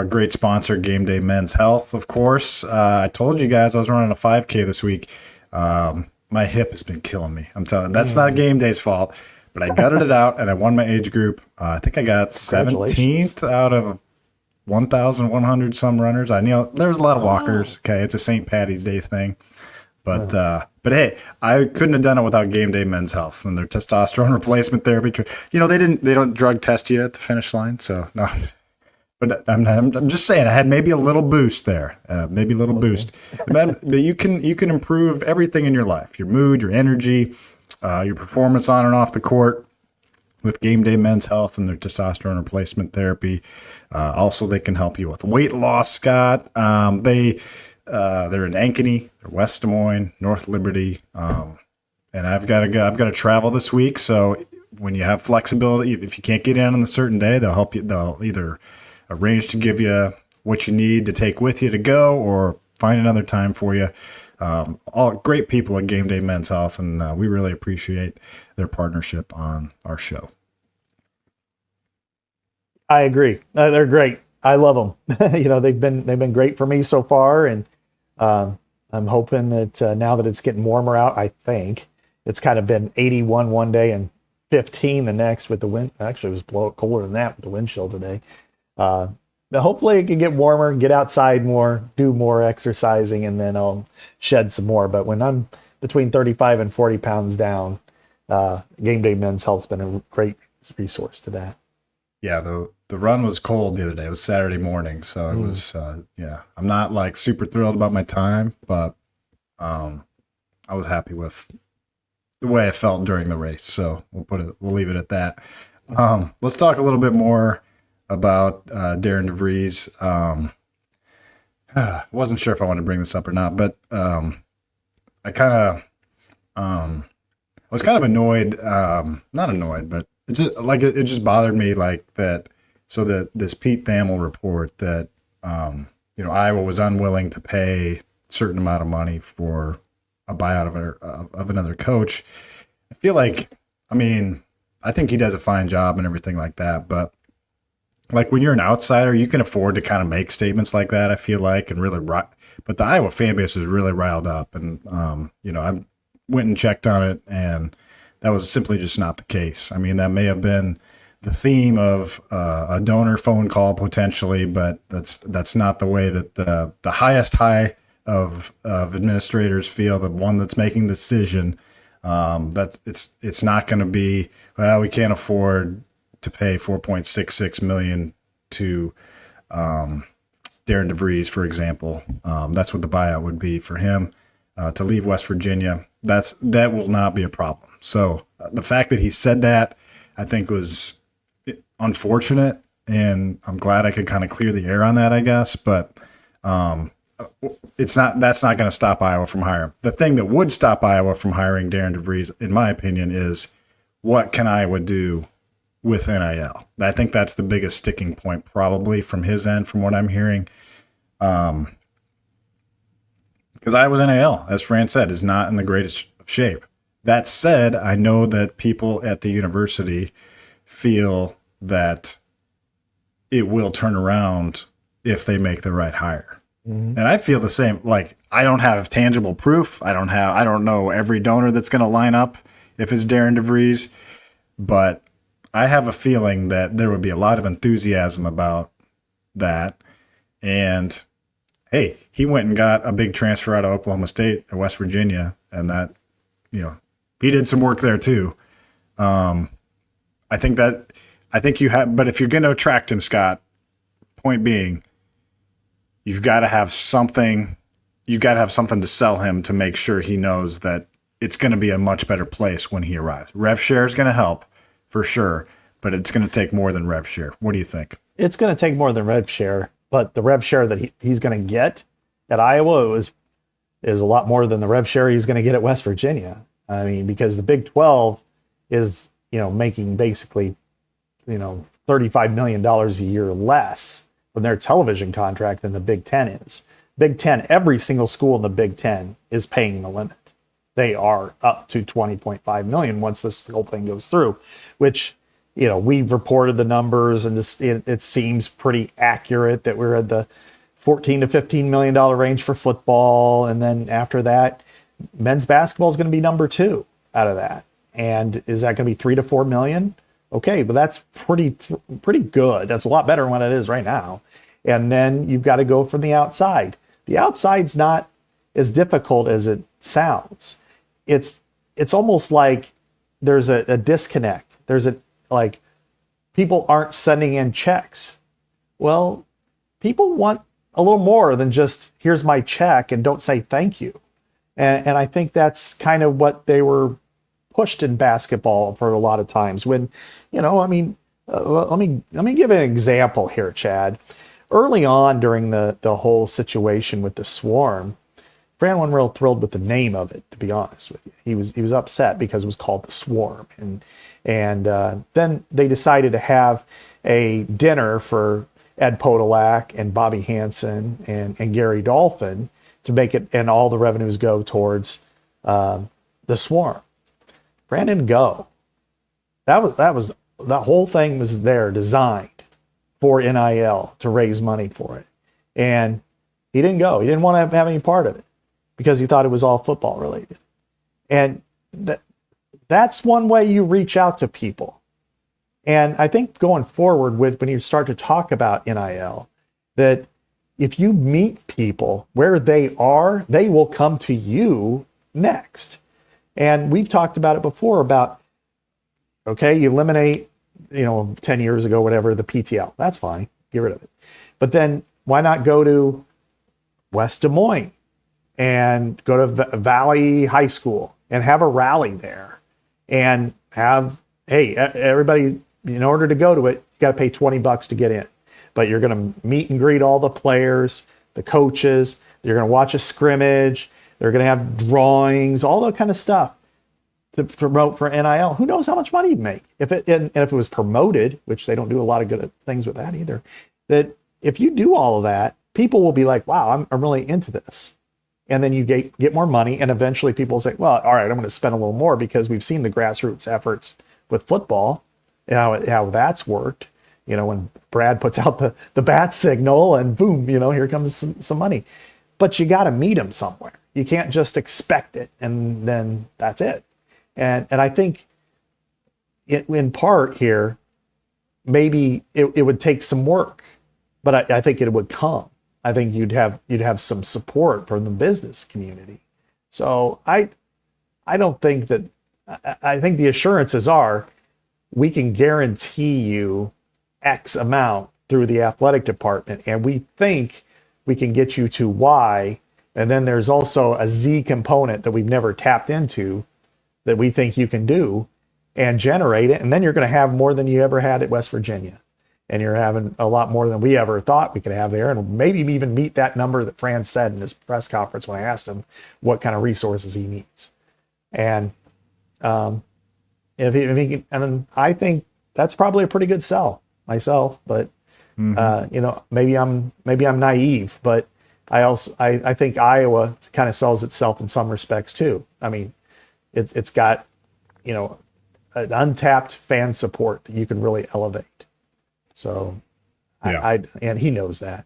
great sponsor, GameDay Men's Health. Of course, I told you guys I was running a 5K this week. My hip has been killing me. I'm telling you, that's not GameDay's fault, but I gutted it out and I won my age group. I think I got 17th out of 1,100 some runners. I know there's a lot of walkers. Okay, it's a St. Patty's Day thing, but hey, I couldn't have done it without GameDay Men's Health and their testosterone replacement therapy. They don't drug test you at the finish line, so no. But I'm just saying, I had maybe a little boost there, boost. But you can improve everything in your life: your mood, your energy, your performance on and off the court with GameDay Men's Health and their testosterone replacement therapy. Also, they can help you with weight loss, Scott. They're in Ankeny, they're West Des Moines, North Liberty, and I've got to travel this week. So when you have flexibility, if you can't get in on a certain day, they'll help you. They'll either arrange to give you what you need to take with you to go, or find another time for you. All great people at GameDay Men's Health, and we really appreciate their partnership on our show. I agree. They're great. I love them. They've been great for me so far, and I'm hoping that now that it's getting warmer out, I think it's kind of been 81 one day and 15 the next with the wind. Actually, it was colder than that with the wind chill today. But hopefully it can get warmer, get outside more, do more exercising, and then I'll shed some more. But when I'm between 35 and 40 pounds down, GameDay Men's Health's been a great resource to that. Yeah, the run was cold the other day. It was Saturday morning, so it was I'm not like super thrilled about my time, but I was happy with the way I felt during the race. So we'll leave it at that. Let's talk a little bit more about Darren DeVries. I wasn't sure if I wanted to bring this up or not, but I was kind of annoyed. Not annoyed, but it just bothered me like that. So that this Pete Thamel report that Iowa was unwilling to pay a certain amount of money for a buyout of another coach. I feel like, I think he does a fine job and everything like that, but like when you're an outsider, you can afford to kind of make statements like that, I feel like, and really but the Iowa fan base is really riled up, and I went and checked on it, and that was simply just not the case. That may have been the theme of a donor phone call potentially, but that's not the way that the highest high of administrators feel, the one that's making the decision, that it's not going to be, well, we can't afford to pay $4.66 million to Darren DeVries, for example. That's what the buyout would be for him to leave West Virginia. That will not be a problem. So the fact that he said that, I think, was unfortunate, and I'm glad I could kind of clear the air on that, I guess. But that's not going to stop Iowa from hiring. The thing that would stop Iowa from hiring Darren DeVries, in my opinion, is what can Iowa do with NIL? I think that's the biggest sticking point probably from his end, from what I'm hearing. Because Iowa's NIL, as Fran said, is not in the greatest shape. That said, I know that people at the university feel that it will turn around if they make the right hire. Mm-hmm. And I feel the same. Like, I don't have tangible proof. I don't know every donor that's going to line up if it's Darren DeVries, but I have a feeling that there would be a lot of enthusiasm about that. And hey, he went and got a big transfer out of Oklahoma State and West Virginia, and that, he did some work there too. I think you have, but if you're going to attract him, Scott, point being, you've got to have something. You've got to have something to sell him to make sure he knows that it's going to be a much better place when he arrives. Rev share is going to help for sure, but it's going to take more than rev share. What do you think? It's going to take more than rev share, but the rev share that he's going to get at Iowa is a lot more than the rev share he's going to get at West Virginia. I mean, because the Big 12 is, making basically, $35 million a year less from their television contract than the Big 10 is. Big 10, every single school in the Big 10 is paying the limit. They are up to $20.5 million once this whole thing goes through, which, we've reported the numbers, and it seems pretty accurate that we're at the $14 to $15 million range for football. And then after that, men's basketball is going to be number 2 out of that. And is that going to be 3 to 4 million? Okay, but that's pretty good. That's a lot better than what it is right now. And then you've got to go from the outside. The outside's not as difficult as it sounds. It's almost like there's a disconnect. Like people aren't sending in checks. Well, people want a little more than just here's my check and don't say thank you. And I think that's kind of what they were pushed in basketball for a lot of times when, let me give an example here, Chad. Early on during the whole situation with the Swarm, Fran wasn't real thrilled with the name of it, to be honest with you. He was upset because it was called the Swarm. And then they decided to have a dinner for Ed Podolak and Bobby Hansen and Gary Dolphin to make it, and all the revenues go towards the Swarm. Fran didn't go. That whole thing was there designed for NIL to raise money for it. And he didn't go. He didn't want to have any part of it because he thought it was all football related. And that's one way you reach out to people. And I think going forward when you start to talk about NIL, that if you meet people where they are, they will come to you next. And we've talked about it before about, okay, you eliminate, 10 years ago, whatever, the PTL. That's fine. Get rid of it. But then why not go to West Des Moines and go to Valley High School and have a rally there and have, hey, everybody, in order to go to it, you got to pay $20 to get in. But you're going to meet and greet all the players, the coaches. You're going to watch a scrimmage. They're going to have drawings, all that kind of stuff to promote for NIL. Who knows how much money you'd make if it was promoted, which they don't do a lot of good things with that either. That if you do all of that, people will be like, wow, I'm really into this. And then you get more money, and eventually people will say, well, all right, I'm going to spend a little more because we've seen the grassroots efforts with football, how that's worked. When Brad puts out the bat signal and boom, here comes some money. But you got to meet them somewhere. You can't just expect it and then that's it. And I think in part here, maybe it would take some work, but I think it would come. I think you'd have some support from the business community. So I don't think that, I think the assurances are we can guarantee you X amount through the athletic department, and we think we can get you to Y. And then there's also a Z component that we've never tapped into that we think you can do and generate it. And then you're going to have more than you ever had at West Virginia. and you're having a lot more than we ever thought we could have there, and maybe even meet that number that Fran said in his press conference when I asked him what kind of resources he needs. And I think that's probably a pretty good sell myself, but maybe I'm naive, but I think Iowa kind of sells itself in some respects too. I mean, it's got, an untapped fan support that you can really elevate. So and he knows that.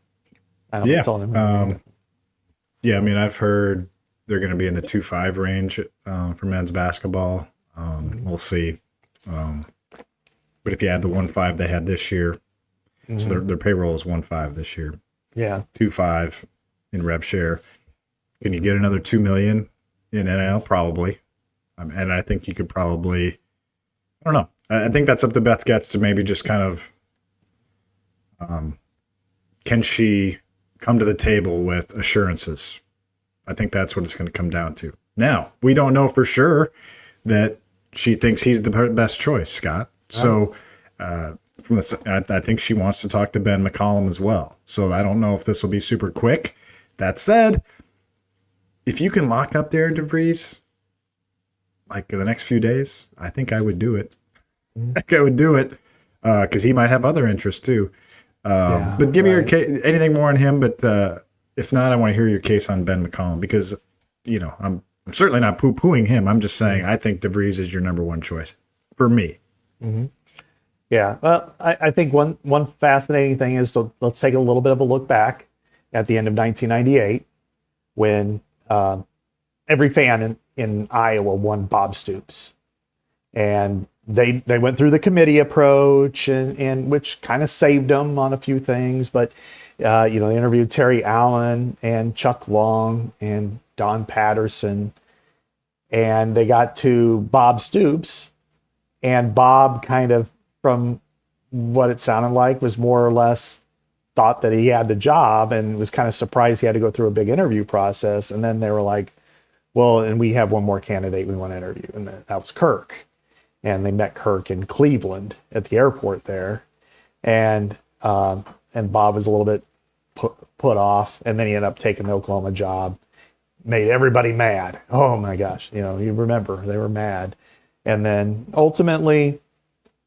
I don't tell him. I mean, I've heard they're going to be in the 2.5 range for men's basketball. We'll see. But if you add the 1.5 they had this year, so their payroll is 1.5 this year. Yeah. 2.5 in rev share. Can you get another $2 million in NIL? Probably. And I think you could probably, I don't know. I think that's up to Beth Getz to maybe just kind of, can she come to the table with assurances? I think that's what it's going to come down to. Now, we don't know for sure that she thinks he's the best choice, Scott. So I think she wants to talk to Ben McCollum as well. So I don't know if this will be super quick. That said, if you can lock up Darren DeVries, like in the next few days, I think I would do it. I think I would do it because he might have other interests too. But give me your case, anything more on him. But if not, I want to hear your case on Ben McCollum because, I'm certainly not poo-pooing him. I'm just saying I think DeVries is your number one choice for me. Mm-hmm. Yeah. Well, I think one fascinating thing is let's take a little bit of a look back at the end of 1998 when every fan in Iowa won Bob Stoops. And they went through the committee approach and which kind of saved them on a few things. But, they interviewed Terry Allen and Chuck Long and Don Patterson. And they got to Bob Stoops. And Bob kind of, from what it sounded like, was more or less thought that he had the job and was kind of surprised he had to go through a big interview process. And then they were like, well, and we have one more candidate we want to interview. And that was Kirk. And they met Kirk in Cleveland at the airport there. And Bob was a little bit put off. And then he ended up taking the Oklahoma job. Made everybody mad. Oh my gosh. You remember they were mad. And then ultimately,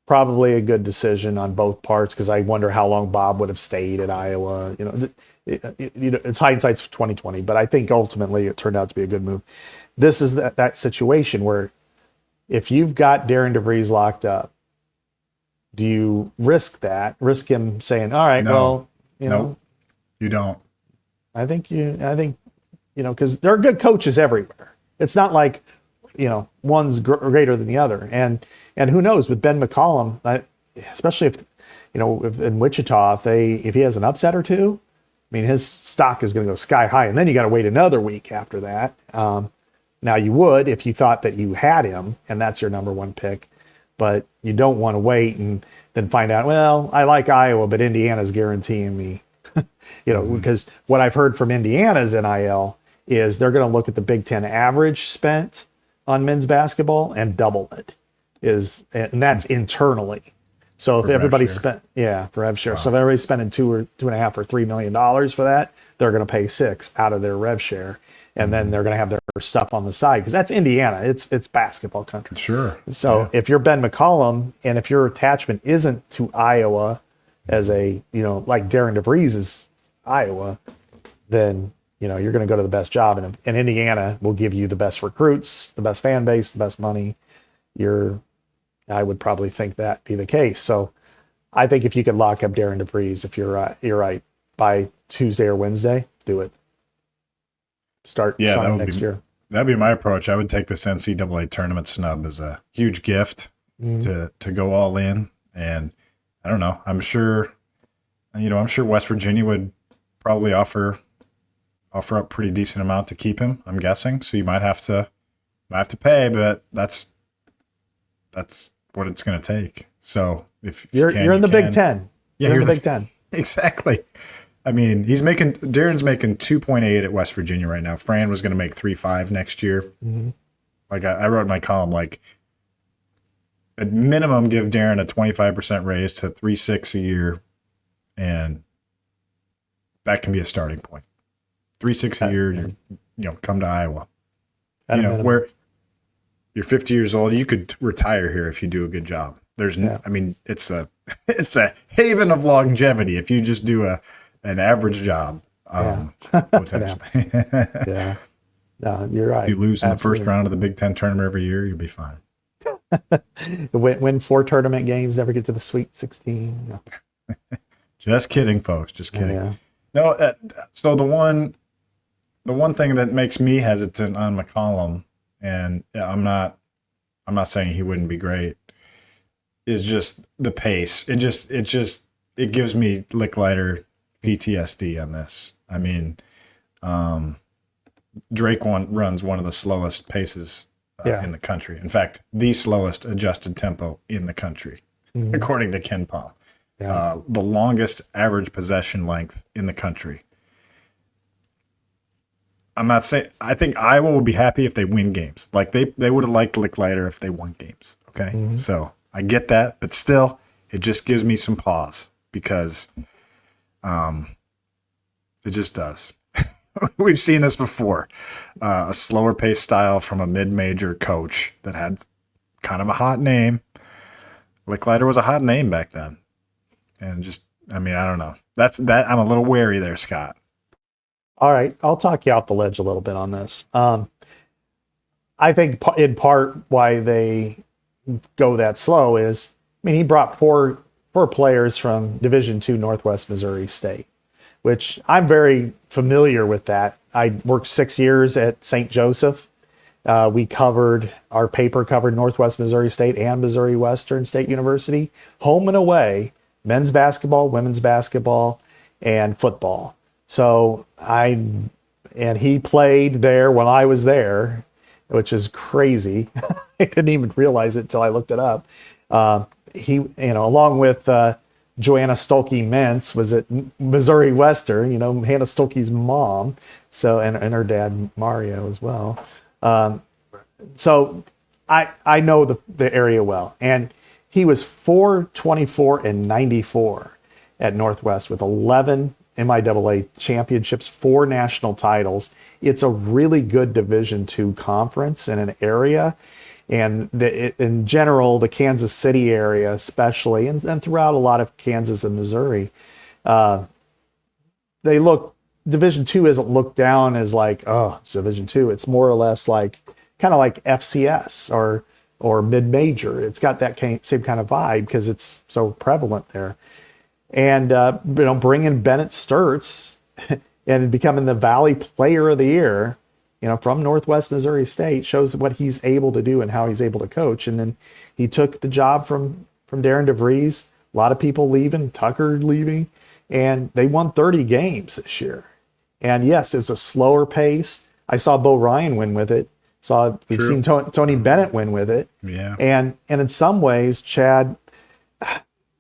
probably a good decision on both parts because I wonder how long Bob would have stayed at Iowa. It's hindsight's 2020, but I think ultimately it turned out to be a good move. This is that situation where if you've got Darren DeVries locked up, do you risk him saying, all right, no, you don't. I think, because there are good coaches everywhere. It's not like, one's greater than the other. And who knows with Ben McCollum, especially if in Wichita, if he has an upset or two, I mean, his stock is going to go sky high. And then you got to wait another week after that. Now you would, if you thought that you had him and that's your number one pick, but you don't want to wait and then find out, well, I like Iowa, but Indiana's guaranteeing me, because what I've heard from Indiana's NIL is they're going to look at the Big Ten average spent on men's basketball and double it and that's internally. So if everybody spent, for rev share. Wow. So if everybody's spending $2 or $2.5 or $3 million for that, they're going to pay $6 out of their rev share. And then they're going to have their stuff on the side because that's Indiana. It's basketball country. Sure. So if you're Ben McCollum and if your attachment isn't to Iowa as a, like Darren DeVries is Iowa, then, you're going to go to the best job. And Indiana will give you the best recruits, the best fan base, the best money. I would probably think that be the case. So I think if you could lock up Darren DeVries, if you're right, by Tuesday or Wednesday, do it. Start next year. That'd be my approach. I would take this NCAA tournament snub as a huge gift to go all in. And I don't know. I'm sure West Virginia would probably offer up pretty decent amount to keep him, I'm guessing. So you might have to pay, but that's what it's going to take. So if you're in the Big Ten, you're in the Big Ten. Exactly. I mean, Darren's making 2.8 at West Virginia right now. Fran was going to make 3.5 next year. Mm-hmm. Like I wrote in my column, like at minimum give Darren a 25% raise to 3.6 a year, and that can be a starting point. 3.6 a year, come to Iowa. Where you're 50 years old, you could retire here if you do a good job. It's a haven of longevity if you just do an average job. Potentially. Yeah. No, you're right. If you lose in the first round of the Big Ten tournament every year, you'll be fine. Win 4 tournament games, never get to the Sweet 16. No. Just kidding, folks. Just kidding. Yeah. No. So the one thing that makes me hesitant on McCollum, and I'm not saying he wouldn't be great, is just the pace. It gives me Licklider PTSD on this. I mean, Drake runs one of the slowest paces in the country. In fact, the slowest adjusted tempo in the country, according to Ken Palm. Yeah. The longest average possession length in the country. I'm not saying – I think Iowa would be happy if they win games. Like they would have liked Licklider if they won games, okay? Mm-hmm. So I get that, but still it just gives me some pause because it just does. We've seen this before. A slower pace style from a mid-major coach that had kind of a hot name. Licklider was a hot name back then. And I don't know. I'm a little wary there, Scott. All right. I'll talk you off the ledge a little bit on this. I think in part why they go that slow is, he brought four players from Division II Northwest Missouri State, which I'm very familiar with that. I worked 6 years at St. Joseph. Our paper covered Northwest Missouri State and Missouri Western State University, home and away, men's basketball, women's basketball, and football. So he played there when I was there, which is crazy. I didn't even realize it until I looked it up. He, along with Joanna Stolke Mintz, was at Missouri Western, Hannah Stolke's mom. So, and her dad, Mario, as well. So I know the area well. And he was 424 and 94 at Northwest with 11 MIAA championships, 4 national titles. It's a really good Division II conference in an area. And in general, the Kansas City area especially, and throughout a lot of Kansas and Missouri, Division II isn't looked down as like, oh, it's Division II. It's more or less like kind of like FCS or mid-major. It's got that same kind of vibe because it's so prevalent there. And bringing Bennett Sturtz and becoming the Valley Player of the Year, from Northwest Missouri State shows what he's able to do and how he's able to coach. And then he took the job from Darren DeVries. A lot of people leaving, Tucker leaving, and they won 30 games this year. And yes, it's a slower pace. I saw Bo Ryan win with it. We've seen Tony Bennett win with it. Yeah. And in some ways, Chad,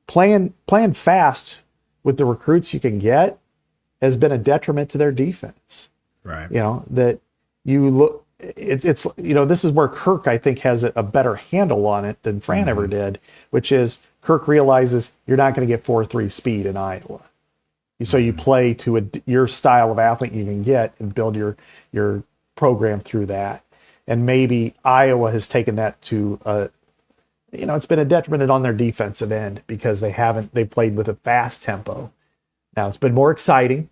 playing fast with the recruits you can get has been a detriment to their defense. Right. That you look, it's this is where Kirk, I think, has a better handle on it than Fran ever did, which is Kirk realizes you're not going to get 4.3 speed in Iowa. So you play to your style of athlete you can get and build your program through that. And maybe Iowa has taken that to it's been a detriment on their defensive end because they played with a fast tempo. Now it's been more exciting,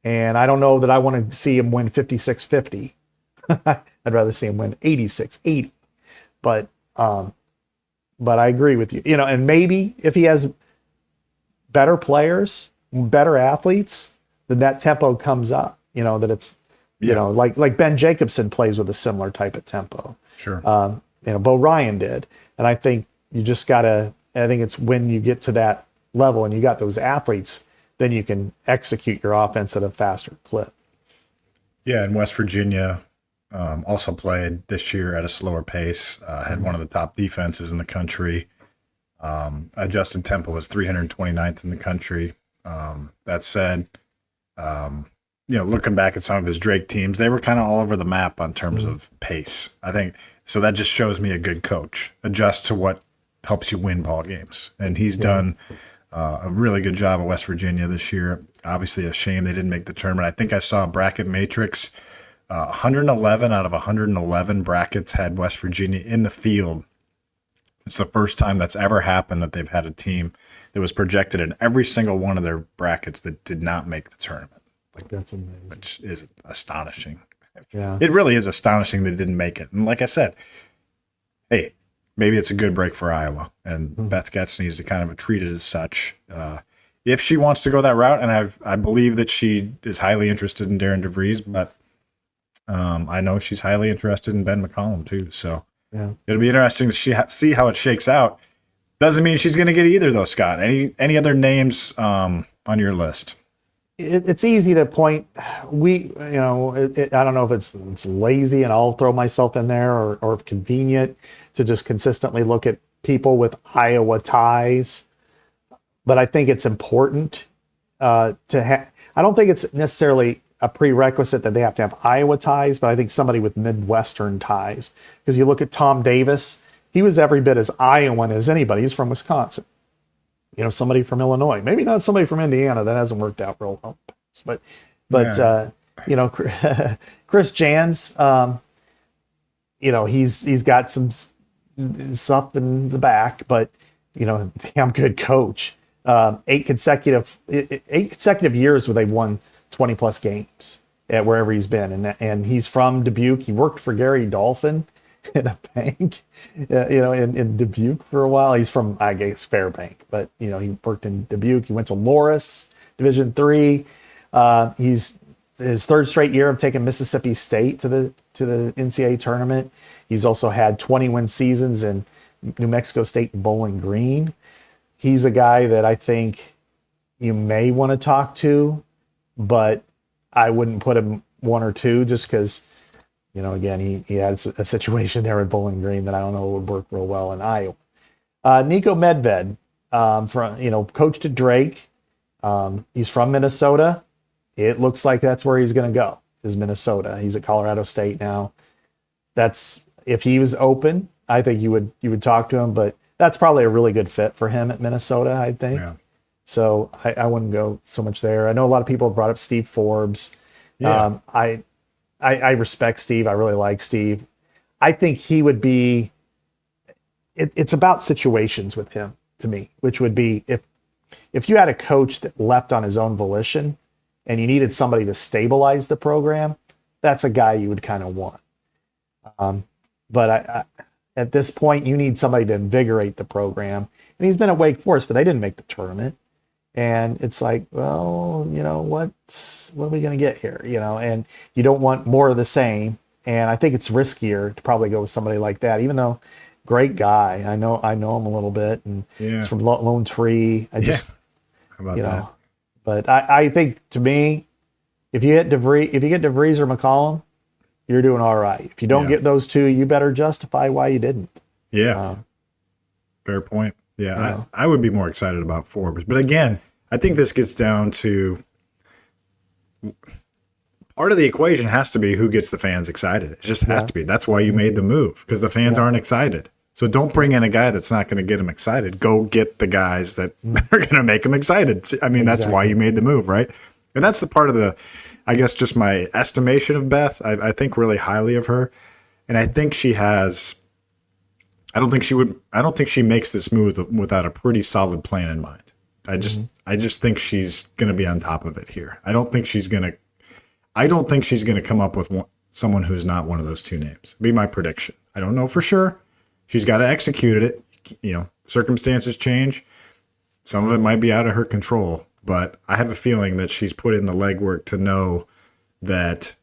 and I don't know that I want to see him win 56-50. I'd rather see him win 86-80. But I agree with you. And maybe if he has better players, better athletes, then that tempo comes up. That it's like Ben Jacobson plays with a similar type of tempo. Sure. Bo Ryan did. And I think you just I think it's when you get to that level and you got those athletes, then you can execute your offense at a faster clip. Yeah, and West Virginia also played this year at a slower pace, had one of the top defenses in the country. Adjusted tempo was 329th in the country. That said, looking back at some of his Drake teams, they were kind of all over the map on terms of pace. I think so. That just shows me a good coach. Adjust to what helps you win ball games. And he's done a really good job at West Virginia this year. Obviously, a shame they didn't make the tournament. I think I saw a bracket matrix. 111 out of 111 brackets had West Virginia in the field. It's the first time that's ever happened that they've had a team that was projected in every single one of their brackets that did not make the tournament. Like, that's amazing. Which is astonishing. Yeah. It really is astonishing they didn't make it. And like I said, hey, maybe it's a good break for Iowa, and Beth Getz needs to kind of treat it as such. If she wants to go that route, and I believe that she is highly interested in Darren DeVries, but I know she's highly interested in Ben McCollum too. So it'll be interesting to see how it shakes out. Doesn't mean she's going to get either, though, Scott. Any other names on your list? It's easy to point. I don't know if it's lazy, and I'll throw myself in there, or convenient to just consistently look at people with Iowa ties. But I think it's important to have. I don't think it's necessarily a prerequisite that they have to have Iowa ties, but I think somebody with Midwestern ties. Because you look at Tom Davis, he was every bit as Iowan as anybody. He's from Wisconsin. Somebody from Illinois, maybe not somebody from Indiana. That hasn't worked out real well. But Chris Jans, he's got some stuff in the back, but damn good coach. 8 consecutive years where they've won 20 plus games at wherever he's been, and he's from Dubuque. He worked for Gary Dolphin in a bank, in Dubuque for a while. He's from, I guess, Fairbank, but he worked in Dubuque. He went to Loras, Division III. He's his third straight year of taking Mississippi State to the NCAA tournament. He's also had 20-win seasons in New Mexico State and Bowling Green. He's a guy that I think you may want to talk to, but I wouldn't put him 1 or 2 just because, again, he had a situation there at Bowling Green that I don't know would work real well in Iowa. Nico Medved, coached at Drake. He's from Minnesota. It looks like that's where he's going to go, is Minnesota. He's at Colorado State now. That's, if he was open, I think you would talk to him, but that's probably a really good fit for him at Minnesota, I think. Yeah. So I wouldn't go so much there. I know a lot of people have brought up Steve Forbes. Yeah. I respect Steve. I really like Steve. I think he would be, it's about situations with him to me, which would be if you had a coach that left on his own volition and you needed somebody to stabilize the program, that's a guy you would kind of want. But I at this point, you need somebody to invigorate the program. And he's been at Wake Forest, but they didn't make the tournament. And it's like, well, what are we going to get here? And you don't want more of the same. And I think it's riskier to probably go with somebody like that, even though great guy. I know him a little bit, and he's from Lone Tree. How about that? But I think, to me, if you get DeVries or McCollum, you're doing all right. If you don't get those two, you better justify why you didn't. Yeah. Fair point. Yeah, I would be more excited about Forbes. But again, I think this gets down to part of the equation has to be who gets the fans excited. It just has to be. That's why you made the move, because the fans aren't excited. So don't bring in a guy that's not going to get them excited. Go get the guys that are going to make them excited. I mean, that's why you made the move, right? And that's the part of the, I guess, just my estimation of Beth. I think really highly of her. And I think she has, I don't think she makes this move without a pretty solid plan in mind. I just think she's going to be on top of it here. I don't think she's going to come up with someone who's not one of those two names. Be my prediction. I don't know for sure. She's got to execute it. Circumstances change. Some of it might be out of her control, but I have a feeling that she's put in the legwork to know that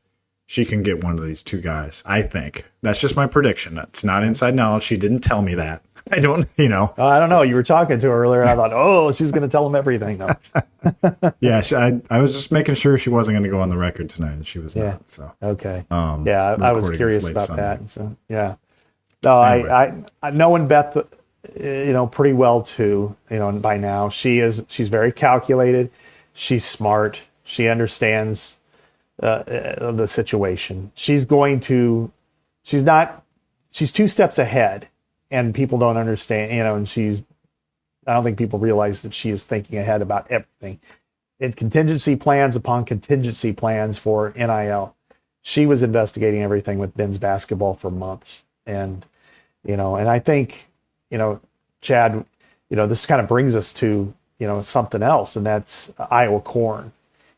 she can get one of these two guys. I think that's just my prediction. That's not inside knowledge. She didn't tell me that. I don't, I don't know. You were talking to her earlier, and I thought, she's going to tell him everything. No. Yeah, I was just making sure she wasn't going to go on the record tonight, and she was not. So okay. I was curious about Sunday. That. So yeah. No, anyway. I knowing Beth, pretty well too. By now she's very calculated. She's smart. She understands the situation. She's 2 steps ahead and people don't understand, and I don't think people realize that she is thinking ahead about everything. In contingency plans upon contingency plans for NIL. She was investigating everything with men's basketball for months. And, and I think, Chad, this kind of brings us to, something else, and that's Iowa corn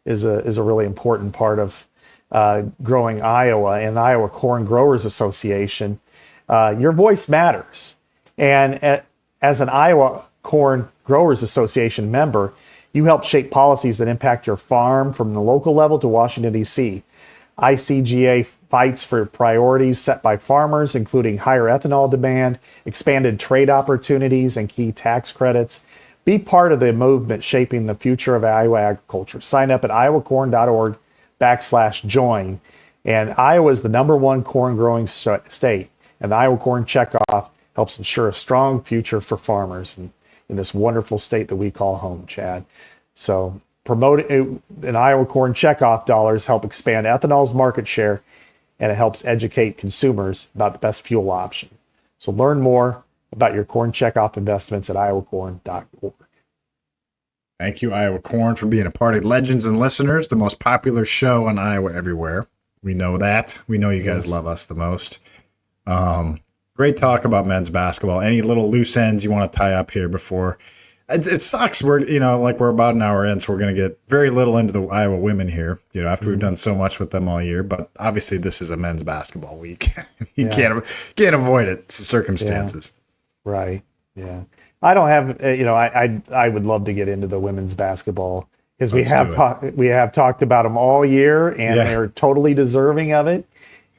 is a really important part of growing Iowa, and the Iowa Corn Growers Association. Your voice matters. And as an Iowa Corn Growers Association member, you help shape policies that impact your farm from the local level to Washington, D.C. ICGA fights for priorities set by farmers, including higher ethanol demand, expanded trade opportunities, and key tax credits. Be part of the movement shaping the future of Iowa agriculture. Sign up at iowacorn.org/join. And Iowa is the #1 corn growing state. And the Iowa Corn Checkoff helps ensure a strong future for farmers in this wonderful state that we call home, Chad. So promote it, and Iowa Corn Checkoff dollars help expand ethanol's market share, and it helps educate consumers about the best fuel option. So learn more about your corn checkoff investments at iowacorn.org. Thank you, Iowa Corn, for being a part of Legends and Listeners, the most popular show on Iowa everywhere. We know that. We know you guys love us the most. Great talk about men's basketball. Any little loose ends you want to tie up here before? It sucks. We're about an hour in, so we're going to get very little into the Iowa women here, after we've done so much with them all year. But obviously this is a men's basketball week. You can't avoid it. It's the circumstances. Yeah. Right. Yeah. I don't have, I would love to get into the women's basketball because we have talked about them all year, and they're totally deserving of it.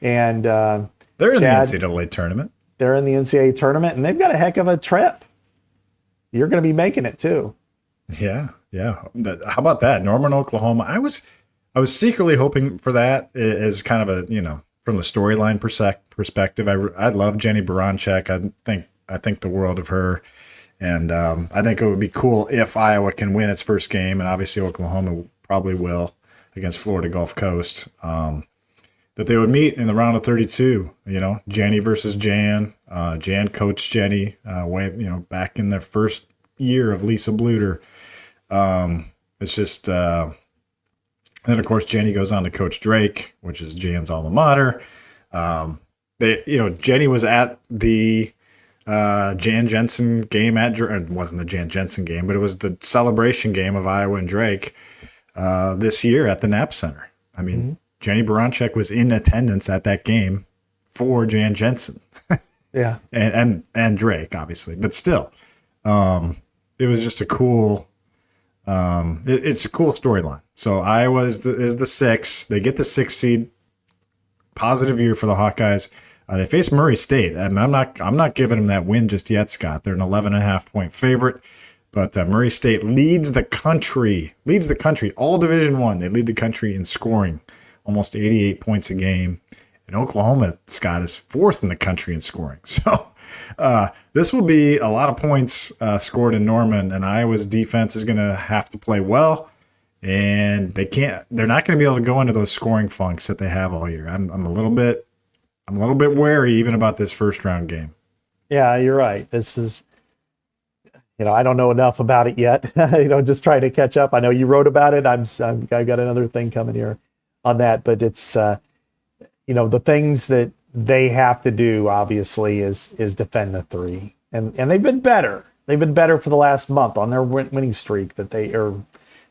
And they're in the NCAA tournament. They're in the NCAA tournament, and they've got a heck of a trip. You're going to be making it too. Yeah. How about that? Norman, Oklahoma. I was secretly hoping for that as kind of a, from the storyline perspective. I love Jenny Baranchek. I think the world of her. And I think it would be cool if Iowa can win its first game, and obviously Oklahoma probably will against Florida Gulf Coast, that they would meet in the round of 32, Jenny versus Jan. Jan coached Jenny back in their first year of Lisa Bluter. It's just, then of course Jenny goes on to coach Drake, which is Jan's alma mater. Jenny was at the Jan Jensen game it wasn't the Jan Jensen game, but it was the celebration game of Iowa and Drake this year at the Knapp Center. I mean, Jenny Baranchek was in attendance at that game for Jan Jensen. Yeah. and Drake, obviously, but still, it was just a cool, it's a cool storyline. So Iowa is the 6. They get the 6 seed. Positive year for the Hawkeyes. They face Murray State, and I'm not giving them that win just yet, Scott. They're an 11.5-point favorite, but Murray State leads the country, all Division I. They lead the country in scoring, almost 88 points a game. And Oklahoma, Scott, is 4th in the country in scoring. So this will be a lot of points scored in Norman, and Iowa's defense is going to have to play well, and they're not going to be able to go into those scoring funks that they have all year. I'm a little bit wary even about this first round game. Yeah, you're right. This is, I don't know enough about it yet. Just trying to catch up. I know you wrote about it. I've got another thing coming here on that, but it's, the things that they have to do obviously is defend the 3, and they've been better. They've been better for the last month on their winning streak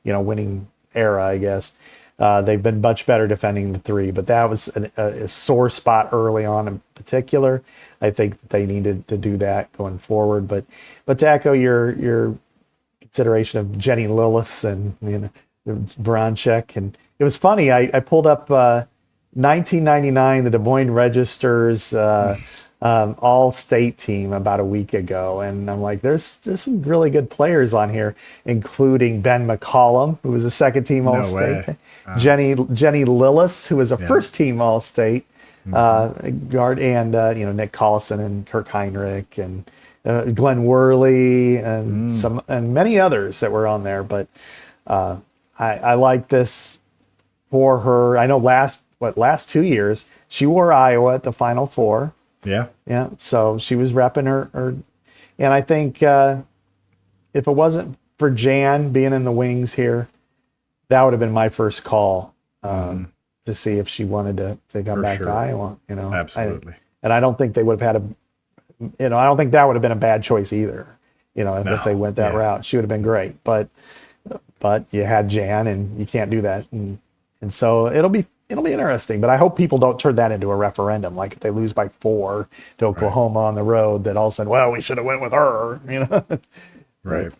winning era, I guess. They've been much better defending the 3, but that was a sore spot early on in particular. I think that they needed to do that going forward. But to echo your consideration of Jenny Lillis and Baranchek, and it was funny. I pulled up 1999, the Des Moines Register's all-state team about a week ago, and I'm like, there's some really good players on here, including Ben McCollum, who was a second-team all-state, Jenny Lillis, who was a first-team all-state guard, and Nick Collison and Kirk Heinrich and Glenn Worley and many others that were on there. But I like this for her. I know last 2 years she wore Iowa at the Final Four Yeah. Yeah. So she was repping her. And I think if it wasn't for Jan being in the wings here, that would have been my first call to see if she wanted to come back to Iowa. Absolutely. And I don't think they would have had I don't think that would have been a bad choice either. If they went that route, she would have been great. But you had Jan, and you can't do that. And so it'll be interesting. But I hope people don't turn that into a referendum. Like if they lose by 4 to Oklahoma on the road, that all of a sudden, well, we should have went with her. Right.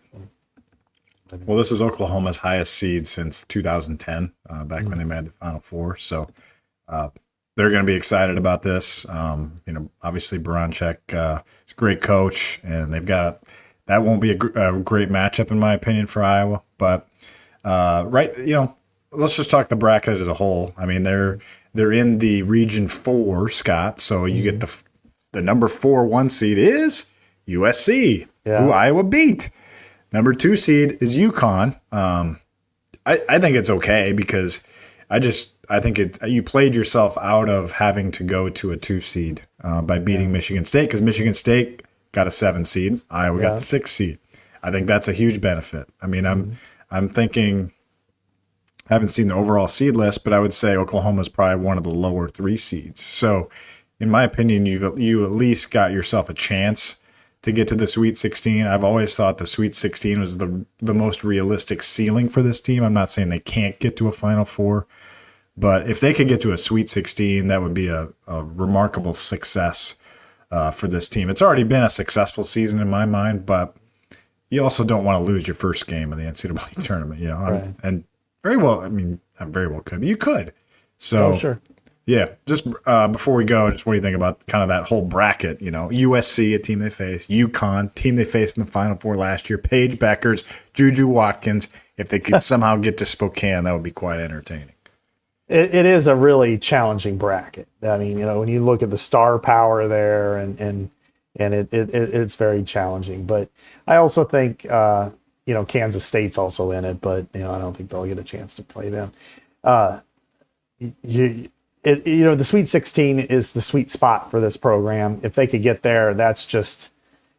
Well, this is Oklahoma's highest seed since 2010, back when they made the Final Four. So they're going to be excited about this. Obviously Baranchek is a great coach, and they've got that won't be a great matchup in my opinion for Iowa. But let's just talk the bracket as a whole. I mean, they're in the Region 4, Scott. So you get the number 4 1 seed is USC, who Iowa beat. Number 2 seed is UConn. I think it's okay because I think you played yourself out of having to go to a 2 seed by beating Michigan State, because Michigan State got a 7 seed, Iowa got the 6 seed. I think that's a huge benefit. I mean, I'm thinking, I haven't seen the overall seed list, but I would say Oklahoma is probably one of the lower 3 seeds. So, in my opinion, you at least got yourself a chance to get to the Sweet 16. I've always thought the Sweet 16 was the most realistic ceiling for this team. I'm not saying they can't get to a Final Four, but if they could get to a Sweet 16, that would be a remarkable success for this team. It's already been a successful season in my mind, but you also don't want to lose your first game of the NCAA tournament, and very well, I mean, not very well could, but you could. So, sure. Yeah, just before we go, just what do you think about kind of that whole bracket? USC, a team they faced, UConn, team they faced in the Final Four last year, Paige Beckers, Juju Watkins. If they could somehow get to Spokane, that would be quite entertaining. It is a really challenging bracket. I mean, when you look at the star power there, and it's very challenging. But I also think Kansas State's also in it, but I don't think they'll get a chance to play them. The Sweet 16 is the sweet spot for this program. If they could get there, that's just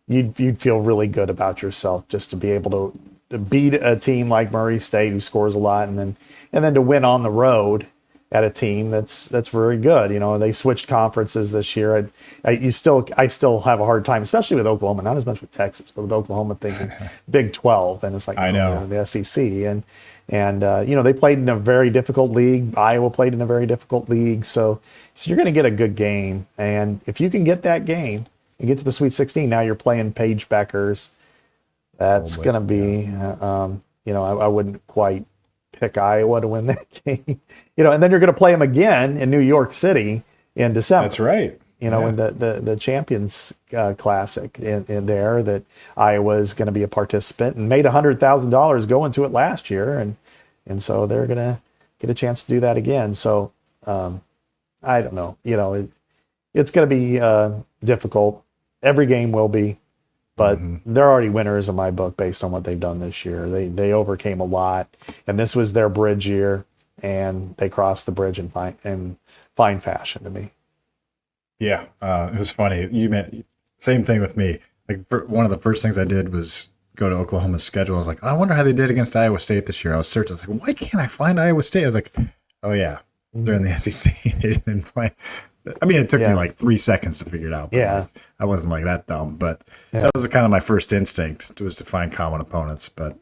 you'd feel really good about yourself just to be able to beat a team like Murray State, who scores a lot, and then to win on the road at a team that's very good. They switched conferences this year. I still have a hard time, especially with Oklahoma, not as much with Texas, but with Oklahoma thinking Big 12, and it's like, I know the SEC, and they played in a very difficult league. Iowa played in a very difficult league, so you're going to get a good game, and if you can get that game and get to the Sweet 16, now you're playing Paige Beckers. That's going to be, I wouldn't quite pick Iowa to win that game, and then you're going to play them again in New York City in December. That's right. In the Champions Classic in there, that Iowa is going to be a participant and made $100,000 going to it last year, and so they're going to get a chance to do that again. So I don't know, it's going to be difficult. Every game will be. But they're already winners in my book based on what they've done this year. They overcame a lot, and this was their bridge year, and they crossed the bridge in fine fashion to me. Yeah, it was funny. You meant same thing with me. Like one of the first things I did was go to Oklahoma's schedule. I was like, I wonder how they did against Iowa State this year. I was searching. I was like, why can't I find Iowa State? I was like, oh yeah, they're in the SEC. They didn't play. I mean, it took me like 3 seconds to figure it out. Yeah. I wasn't like that dumb, but that was kind of my first instinct, was to find common opponents. But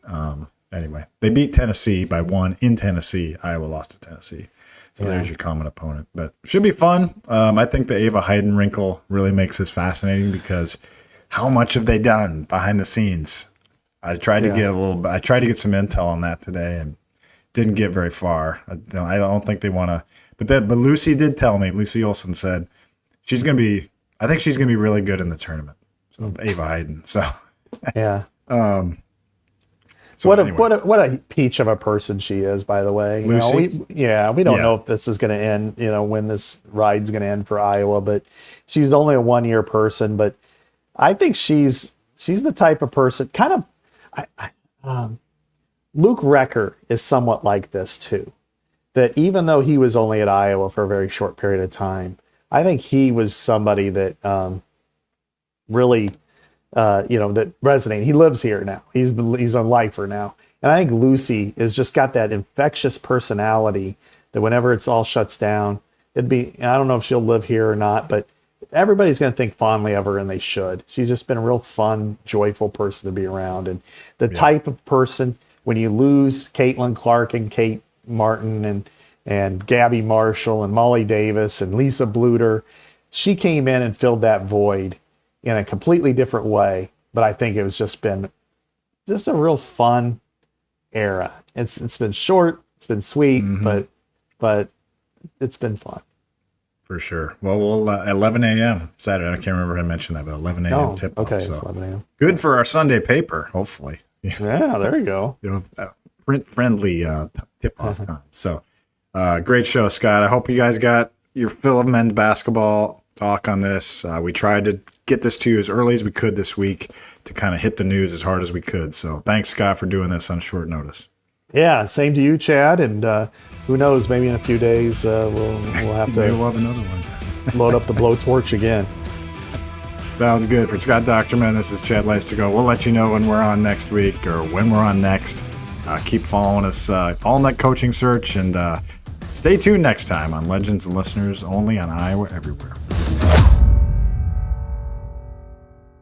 anyway, they beat Tennessee by 1 in Tennessee. Iowa lost to Tennessee. So there's your common opponent. But should be fun. I think the Ava Hayden wrinkle really makes this fascinating, because how much have they done behind the scenes? I tried to get some intel on that today and didn't get very far. I don't think they want to. But Lucy did tell me, Lucy Olson said, I think she's going to be really good in the tournament. So Ava Hayden. So yeah. So what anyway. a peach of a person she is, by the way. Lucy? We don't know if this is going to end, when this ride's going to end for Iowa, but she's only a 1-year person. But I think she's the type of person, kind of, Luke Recker is somewhat like this too. That even though he was only at Iowa for a very short period of time, I think he was somebody that really, that resonated. He lives here now. He's a lifer now. And I think Lucy has just got that infectious personality that whenever it's all shuts down, I don't know if she'll live here or not, but everybody's going to think fondly of her, and they should. She's just been a real fun, joyful person to be around. And the type of person, when you lose Caitlin Clark and Kate Martin and Gabby Marshall and Molly Davis and Lisa Bluter, she came in and filled that void in a completely different way. But I think it was just a real fun era. It's been short, it's been sweet, but it's been fun. For sure. Well, we'll 11 a.m. Saturday. I can't remember if I mentioned that, but 11 a.m. tip-off. Okay, so it's 11 a.m. Good for our Sunday paper, hopefully. Yeah, there you go. Print-friendly tip-off time. So, great show, Scott. I hope you guys got your fill of men's basketball talk on this. We tried to get this to you as early as we could this week to kind of hit the news as hard as we could. So, thanks, Scott, for doing this on short notice. Yeah, same to you, Chad. And who knows? Maybe in a few days we'll have to we'll have another one. load up the blowtorch again. Sounds good. For Scott Dochterman, this is Chad Leistikow. We'll let you know when we're on next week or when we're on next. Keep following us, following that coaching search, and stay tuned next time on Legends and Listeners only on Iowa Everywhere.